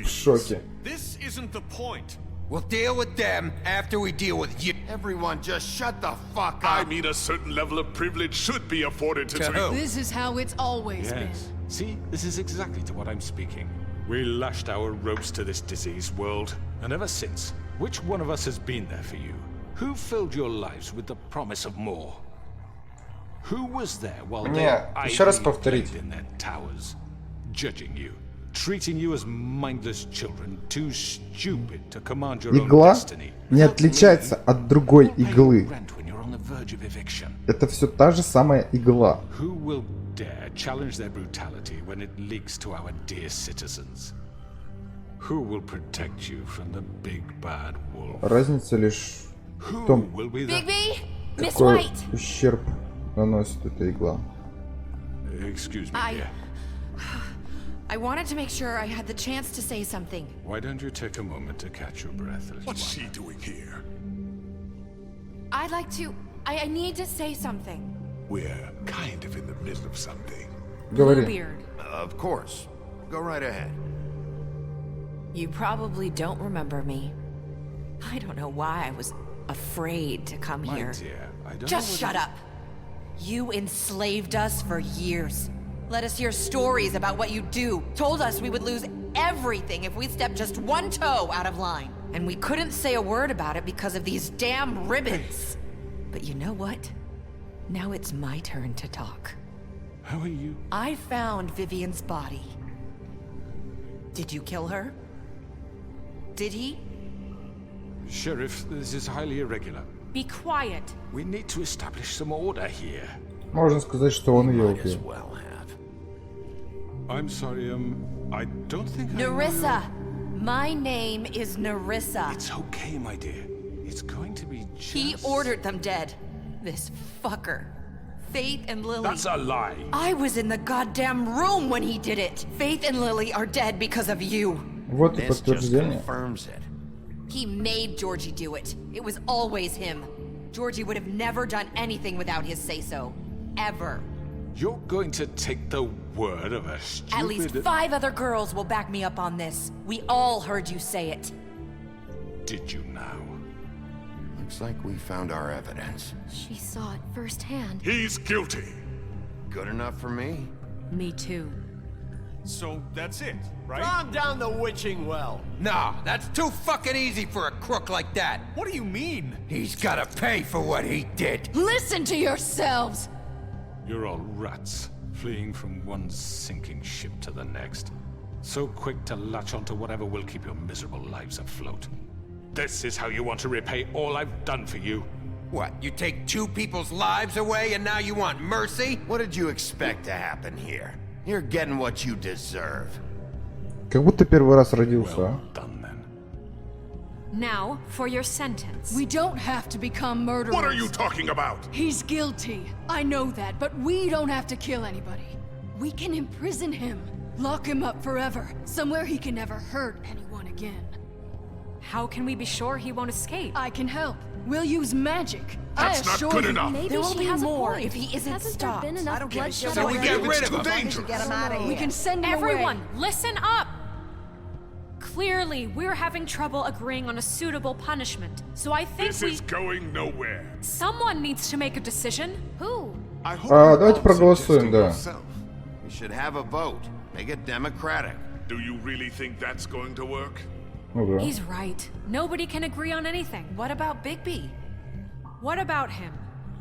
в шоке. This isn't the point. We'll deal with them after we deal with you. Everyone just shut the fuck up. I mean, a certain level of privilege should be afforded to three. This is how it's always been. Yes. See, this is exactly to what I'm speaking. We lashed our ropes to this diseased world, and ever since, which one of us has been there for you? Who filled your lives with the promise of more? Who was there while they еще раз idly повторить. played in their towers, judging you, treating you as mindless children, too stupid to command your own Игла destiny? не отличается от другой иглы. Rent when you're on the verge of eviction. Это все та же самая игла. Who will dare challenge their brutality when it leaks to our dear citizens? Who will protect you from the big bad wolf? Разница лишь в Who том, will be the... Bigby! Miss какой White! ущерб наносит эта игла. Excuse me, dear. I wanted to make sure I had the chance to say something. Why don't you take a moment to catch your breath, little What's one? she doing here? I'd like to... I need to say something. We're kind of in the middle of something. Говори. Bluebeard. Of course. Go right ahead. You probably don't remember me. I don't know why I was afraid to come My here. dear, I don't Just know shut what up. You enslaved us for years. Let us hear stories about what you do. Told us we would lose everything if we stepped just one toe out of line. And we couldn't say a word about it because of these damn ribbons. But you know what? Now it's my turn to talk. How are you? I found Vivian's body. Did you kill her? Did he? Sheriff, this is highly irregular. Be quiet. We need to establish some order here. Можно сказать, что он ее Might as убил. well have. I'm sorry, I don't think I know Nerissa! My name is Nerissa. It's okay, my dear. It's going to be just... He ordered them dead. This fucker. Faith and Lily. That's a lie. I was in the goddamn room when he did it. Faith and Lily are dead because of you. Вот и This just подтверждение. confirms it. He made Georgie do it. It was always him. Georgie would have never done anything without his say-so. Ever. You're going to take the word of a stupid... At least 5 other girls will back me up on this. We all heard you say it. Did you now? Looks like we found our evidence. She saw it firsthand. He's guilty. Good enough for me? Me too. So that's it, right? Calm down the witching well. Nah, that's too fucking easy for a crook like that. What do you mean? He's gotta pay for what he did. Listen to yourselves! You're all rats, fleeing from one sinking ship to the next. So quick to latch onto whatever will keep your miserable lives afloat. This is how you want to repay all I've done for you? What, you take 2 people's lives away and now you want mercy? What did you expect to happen here? You're getting what you deserve. Как будто первый раз родился, а? Now, for your sentence. We don't have to become murderers. What are you talking about? He's guilty. I know that, but we don't have to kill anybody. We can imprison him. Lock him up forever. Somewhere he can never hurt anyone again. How can we be sure he won't escape? I can help. We'll use magic. That's I not assure good you. enough. There Maybe will she be has a more point. if he isn't Hasn't stopped. there been enough bloodshed So we already? get rid of him. Too dangerous. Get him out of here. We can send him Everyone, away. listen up! Clearly, we're having trouble agreeing on a suitable punishment. So I think This is going nowhere. someone needs to make a decision. Who? Давайте проголосуем, да. We should have a vote. Make it democratic. Do you really think that's going to work? Ага. He's right. Nobody can agree on anything. What about Bigby? What about him?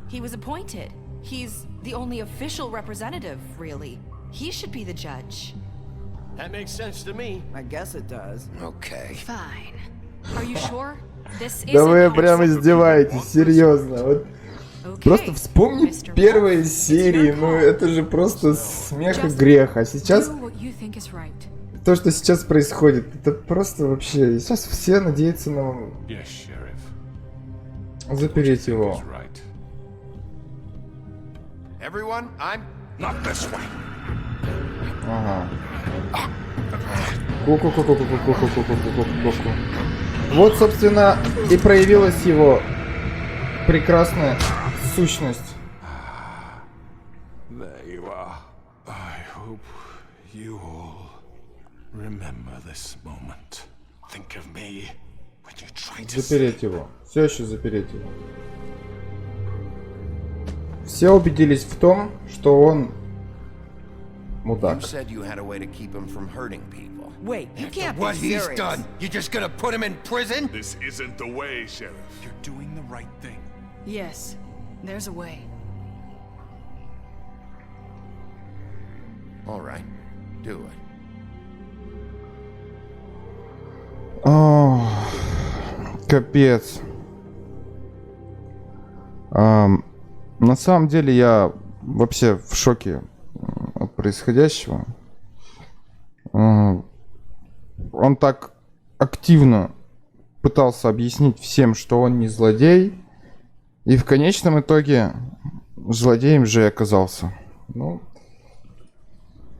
He was appointed. He's the only official representative, really. He should be the judge. That makes sense to me. I guess it does. Okay. Fine. Are you sure? This Да вы isn't прям издеваетесь, серьезно. Вот Okay. просто вспомни первые серии, ну это же просто смех и грех. А сейчас Do what you think is right. то, что сейчас происходит, это просто вообще. Сейчас все надеются на Yes, Sheriff. запереть его. Right. Everyone, I'm Not this way. Ага. Ку-ку-ку-ку-ку-ку-ку-ку-ку-ку-ку-ку-ку. Вот, собственно, и проявилась его прекрасная сущность. There you are. I hope you all remember this moment. Think of me when you try to Запереть его. Все еще запереть его. Все убедились в том, что он мудак. You said you had a way to keep him from hurting people. Wait, you can't What be he's serious. done, you just gonna put him in prison? This isn't the way, Sheriff. You're doing the right thing. Yes, there's a way. All right, do it. О, капец. На самом деле я вообще в шоке от происходящего. Он так активно пытался объяснить всем, что он не злодей, и в конечном итоге злодеем же и оказался. Ну,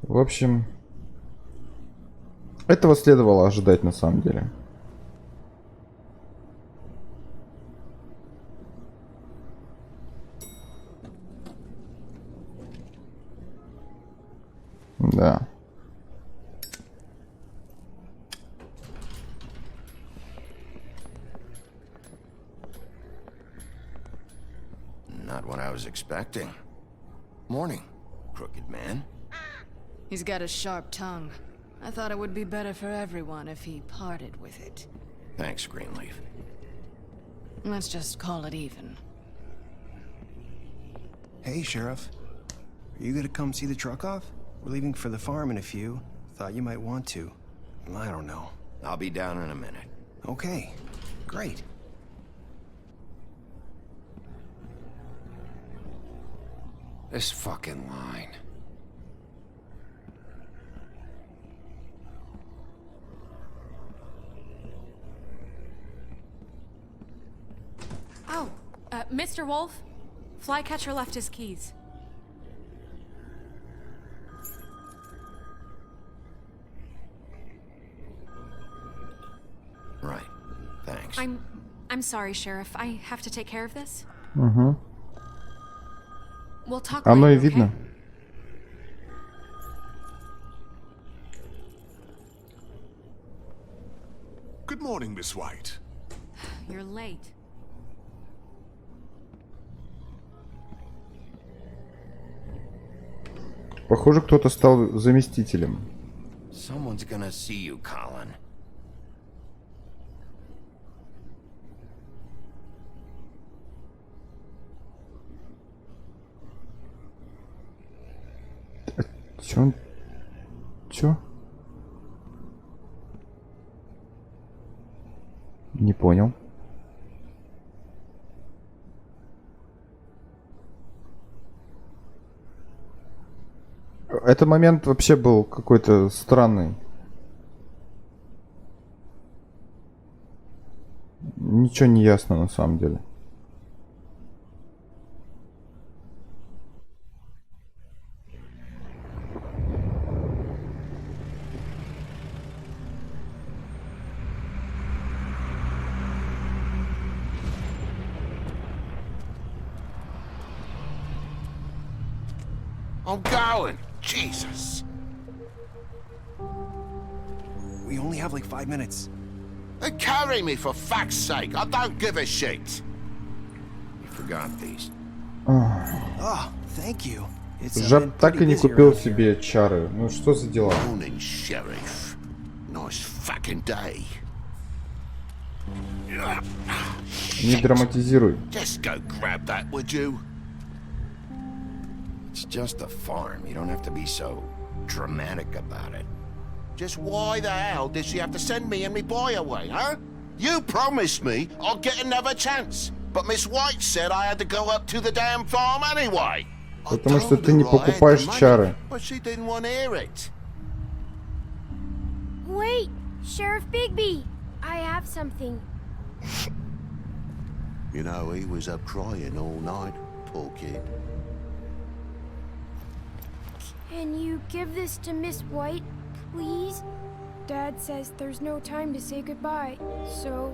в общем, этого следовало ожидать на самом деле. Да. Not what I was expecting. Morning, crooked man. He's got a sharp tongue. I thought it would be better for everyone if he parted with it. Thanks, Greenleaf. Let's just call it even. Hey, Sheriff. Are you gonna come see the truck off? We're leaving for the farm in a few. Thought you might want to. I don't know. I'll be down in a minute. Okay, great. This fucking line. Oh, Mr. Wolf, Flycatcher left his keys. Right. Thanks. I'm sorry, Sheriff. I have to take care of this. Угу. We'll talk Оно и later, видно. okay? Good morning, Miss White. You're late. Похоже, кто-то стал заместителем. Someone's gonna see you, Colin. Чё он? Чё? Не понял. Этот момент вообще был какой-то странный. Ничего не ясно на самом деле. Oh, Colin! Jesus! We only have like 5 minutes. Carry me for fuck's sake. I don't give a shit. You forgot these. Oh, thank you. Жаб так и не купил себе чары. Ну что за дела? Morning, Sheriff. Nice fucking day. Не драматизируй. Just go grab that, would you? It's just a farm. You don't have to be so dramatic about it. Just why the hell did she have to send me and me boy away, huh? You promised me I'll get another chance. But Miss White said I had to go up to the damn farm anyway. Потому что ты не покупаешь чары. But she didn't want to hear it. Wait, Sheriff Bigby. I have something. You know, he was up crying all night, poor kid. Can you give this to Miss White, please? Dad says there's no time to say goodbye, so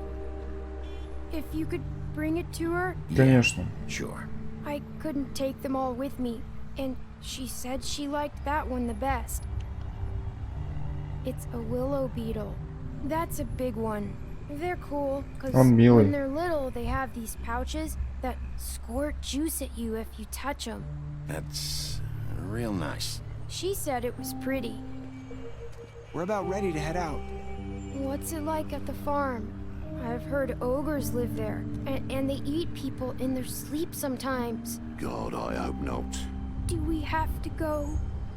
if you could bring it to her. Конечно. Sure. I couldn't take them all with me, and she said she liked that one the best. It's a willow beetle. That's a big one. They're cool, because when they're little, they have these pouches that squirt juice at you if you touch them. That's real nice. She said it was pretty. We're about ready to head out. What's it like at the farm? I've heard ogres live there, and they eat people in their sleep sometimes. God, I hope not. Do we have to go?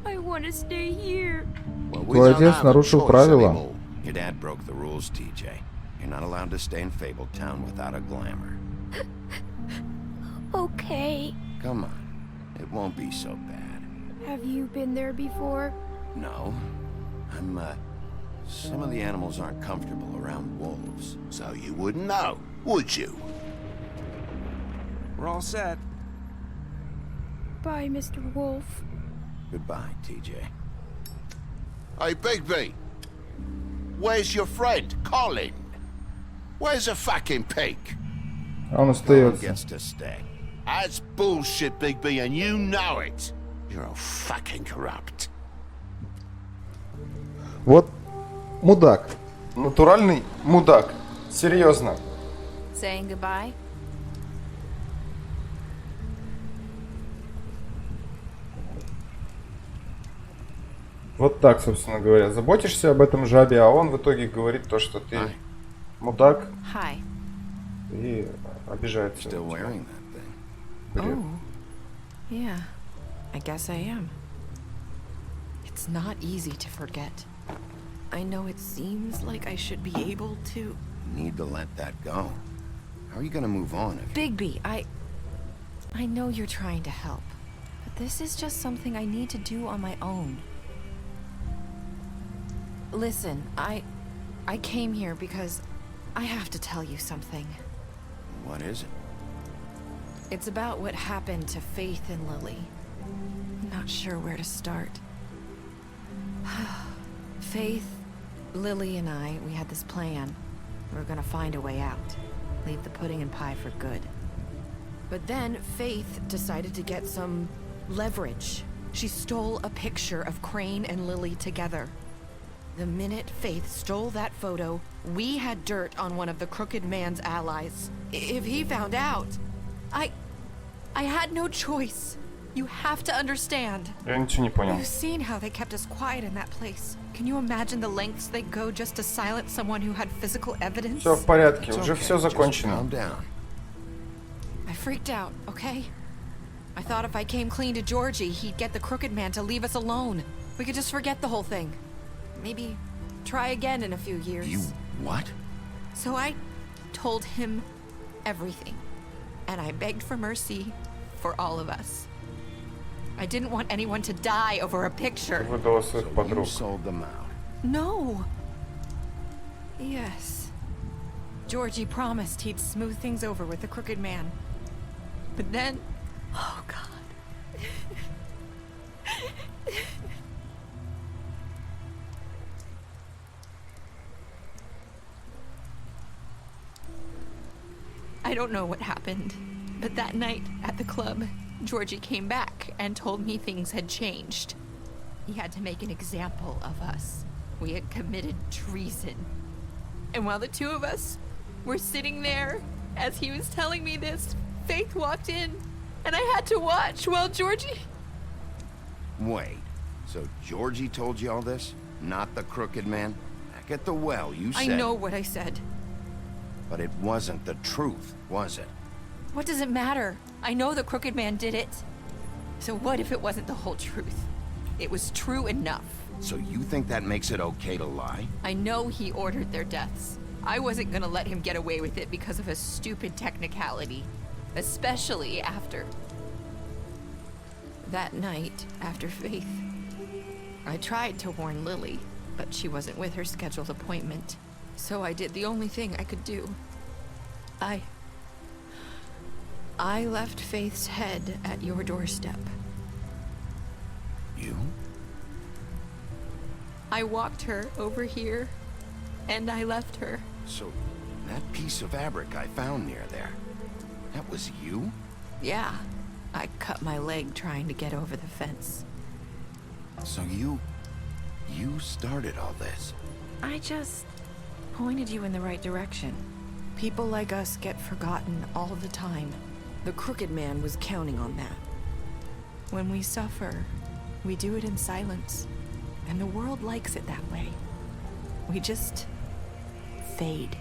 I want to stay here. Well, Твой отец нарушил правила. Your dad broke the rules, TJ. You're not allowed to stay in Fabletown without a glamour. Okay. Come on. It won't be so bad. Have you been there before? No. Some of the animals aren't comfortable around wolves, so you wouldn't know, would you? We're all set. Bye, Mr. Wolf. Goodbye, TJ. Hey, Bigby! Where's your friend, Colin? Where's the fucking pig? Он остается. Gets to stay. That's bullshit, Bigby, and you know it. You're all fucking corrupt. Вот мудак. Натуральный мудак. Серьезно. Saying goodbye? Вот так, собственно говоря. Заботишься об этом жабе, а он в итоге говорит то, что ты мудак. Hi. И обижается. Still wearing that thing. Oh. Yeah. I guess I am. It's not easy to forget. I know it seems like I should be able to. You need to let that go. How are you gonna move on if... Bigby, I know you're trying to help, but this is just something I need to do on my own. Listen, I came here because I have to tell you something. What is it? It's about what happened to Faith and Lily. I'm not sure where to start. Faith, Lily, and I, we had this plan. We were gonna find a way out. Leave the pudding and pie for good. But then Faith decided to get some leverage. She stole a picture of Crane and Lily together. The minute Faith stole that photo, we had dirt on one of the Crooked Man's allies. If he found out, I had no choice. You have to understand. Я ничего не понял. You've seen how they kept us quiet in that place. Can you imagine the lengths they go just to silence someone who had physical evidence? Все в порядке, уже все закончено. I freaked out, okay? I thought if I came clean to Georgie, he'd get the Crooked Man to leave us alone. We could just forget the whole thing. Maybe try again in a few years. You what? So I told him everything. And I begged for mercy for all of us. I didn't want anyone to die over a picture. You sold them out. No. Yes. Georgie promised he'd smooth things over with the Crooked Man. But then... Oh, God. I don't know what happened, but that night at the club, Georgie came back and told me things had changed. He had to make an example of us. we had committed treason. And while the two of us were sitting there, as he was telling me this, Faith walked in, and I had to watch while Georgie... Wait, so Georgie told you all this? Not the crooked man? Back at the well, you said... I know what I said. But it wasn't the truth, was it? What does it matter? I know the crooked man did it. So what if it wasn't the whole truth? It was true enough. So you think that makes it okay to lie? I know he ordered their deaths. I wasn't gonna let him get away with it because of a stupid technicality. Especially after... that night, after Faith. I tried to warn Lily, but she wasn't with her scheduled appointment. So I did the only thing I could do. I left Faith's head at your doorstep. You? I walked her over here, and I left her. So, that piece of fabric I found near there, that was you? Yeah. I cut my leg trying to get over the fence. So you started all this? I just pointed you in the right direction. People like us get forgotten all the time. The crooked man was counting on that. When we suffer, we do it in silence. And the world likes it that way. We just fade,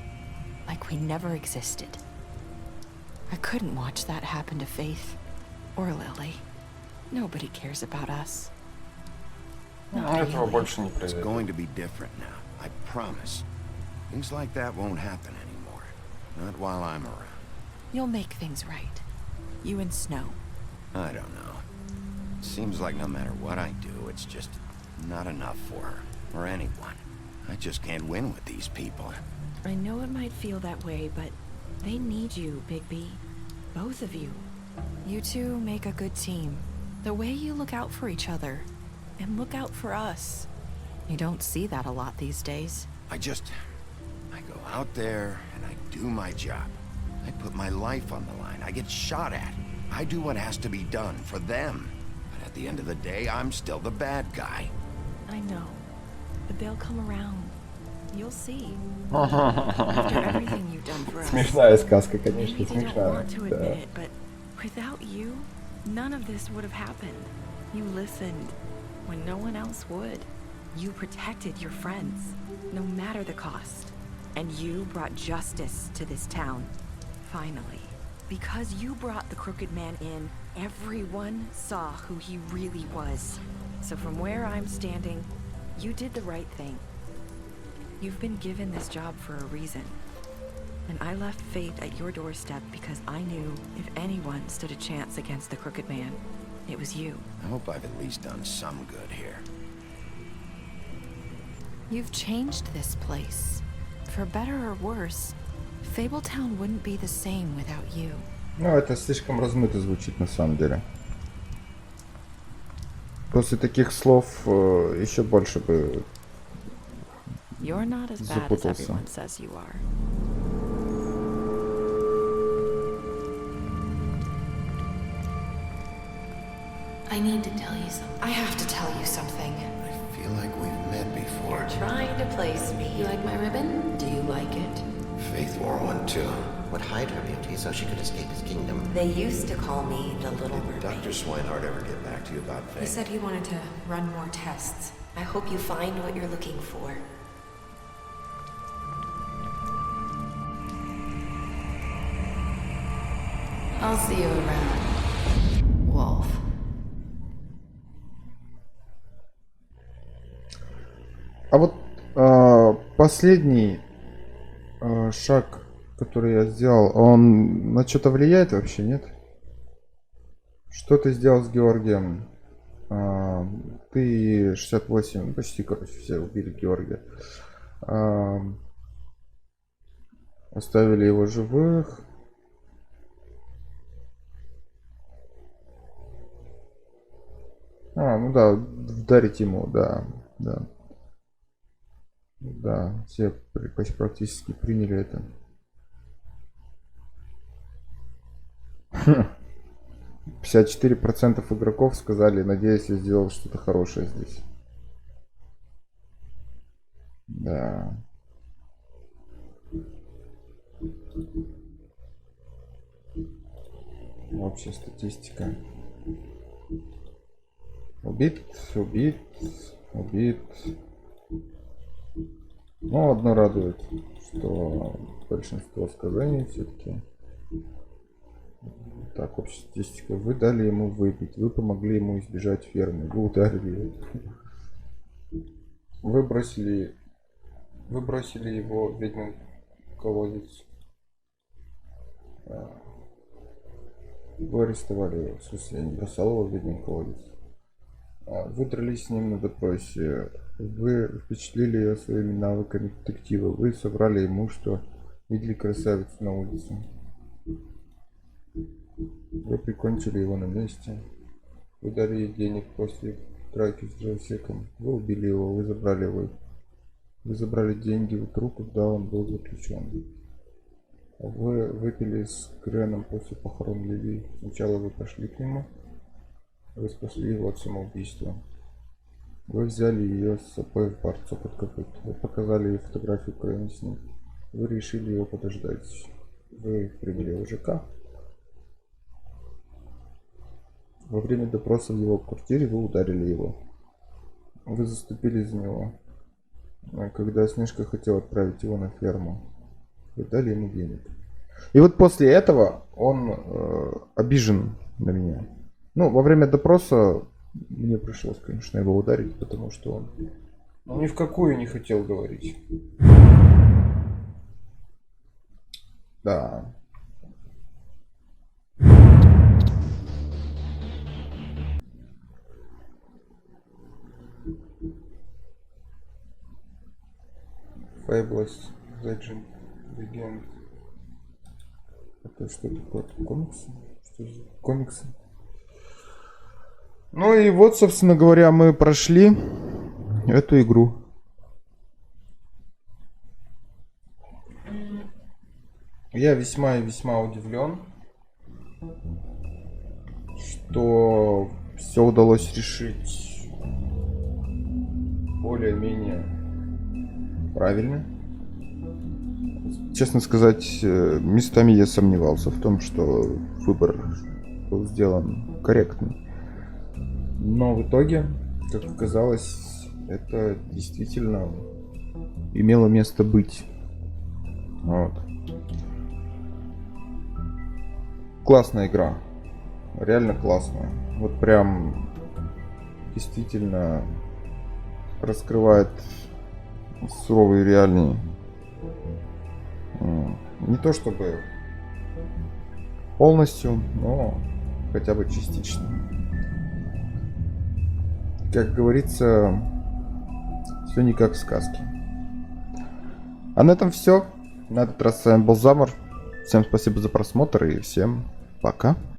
like we never existed. I couldn't watch that happen to Faith or Lily. Nobody cares about us. It's going to be different now, I promise. Things like that won't happen anymore. Not while I'm around. You'll make things right. You and Snow. I don't know. It seems like no matter what I do, it's just not enough for her, or anyone. I just can't win with these people. I know it might feel that way, but they need you, Bigby. Both of you. You two make a good team. The way you look out for each other, and look out for us. You don't see that a lot these days. I go out there, and I do my job. I put my life on the line. I get shot at. I do what has to be done for them. But at the end of the day, I'm still the bad guy. I know. But they'll come around. You'll see. After everything you've done for us. Смешная сказка, конечно, Maybe they don't want to смешная. admit it, but without you, none of this would have happened. You listened when no one else would. You protected your friends, no matter the cost. And you brought justice to this town. Finally. Because you brought the crooked man in, everyone saw who he really was. So from where I'm standing, you did the right thing. You've been given this job for a reason. And I left Faith at your doorstep because I knew if anyone stood a chance against the crooked man, it was you. I hope I've at least done some good here. You've changed this place. For better or worse, Fabletown wouldn't be the same without you. Ну, это слишком размыто звучит на самом деле. После таких слов еще больше бы You're not as bad as everyone says you are. I need to tell you something. I have to tell you something. I feel like we've met before. You're trying to place me. You like my ribbon? Do you like it? Faith wore one too. Would hide her beauty so she could escape his kingdom. They used to call me the Little Mermaid. Did Dr. Swinehart ever get back to you about Faith? He said he wanted to run more tests. I hope you find what you're looking for. I'll see you around, Wolf. А вот последний шаг, который я сделал, он на что-то влияет вообще, нет? Что ты сделал с Георгием? Ты 68, почти, короче, все убили Георгия. Оставили его живых. Ну да, вдарить ему, да. Да, все практически приняли это. 54% игроков сказали, надеюсь, я сделал что-то хорошее здесь. Да. Общая статистика. Убит. Но одно радует, что большинство сказаний все-таки. Так, общая статистика. Вы дали ему выпить, вы помогли ему избежать фермы, вы ударили его. Вы бросили его в ведьмин колодец. Вы арестовали его, в смысле, я не бросал его в ведьмин колодец. Вы дрались с ним на допросе. Вы впечатлили ее своими навыками детектива. Вы соврали ему, что видели красавицу на улице. Вы прикончили его на месте. Вы дали ей денег после драки с Джойсиком. Вы убили его, вы забрали деньги в руку, когда он был заключен. Вы выпили с Греном после похорон Ливии. Сначала вы пошли к нему. Вы спасли его от самоубийства. Вы взяли ее с собой в бар под копыт. Вы показали ей фотографию Крейна с ним. Вы решили его подождать. Вы прибыли в ЖК. Во время допроса в его квартире вы ударили его. Вы заступили за него. Когда Снежка хотел отправить его на ферму, вы дали ему денег. И вот после этого он обижен на меня. Ну, во время допроса мне пришлось, конечно, его ударить, потому что он ни в какую не хотел говорить. Да. Fabulous Legend Legend. Это что такое? Комиксы? Что за комиксы? Ну и вот, собственно говоря, мы прошли эту игру. Я весьма и весьма удивлен, что все удалось решить более-менее правильно. Честно сказать, местами я сомневался в том, что выбор был сделан корректно. Но в итоге, как оказалось, это действительно имело место быть. Вот. Классная игра. Реально классная. Вот прям действительно раскрывает суровые реалии. Не то чтобы полностью, но хотя бы частично. Как говорится, все не как в сказке. А на этом все. На этот раз с вами был Замар. Всем спасибо за просмотр и всем пока.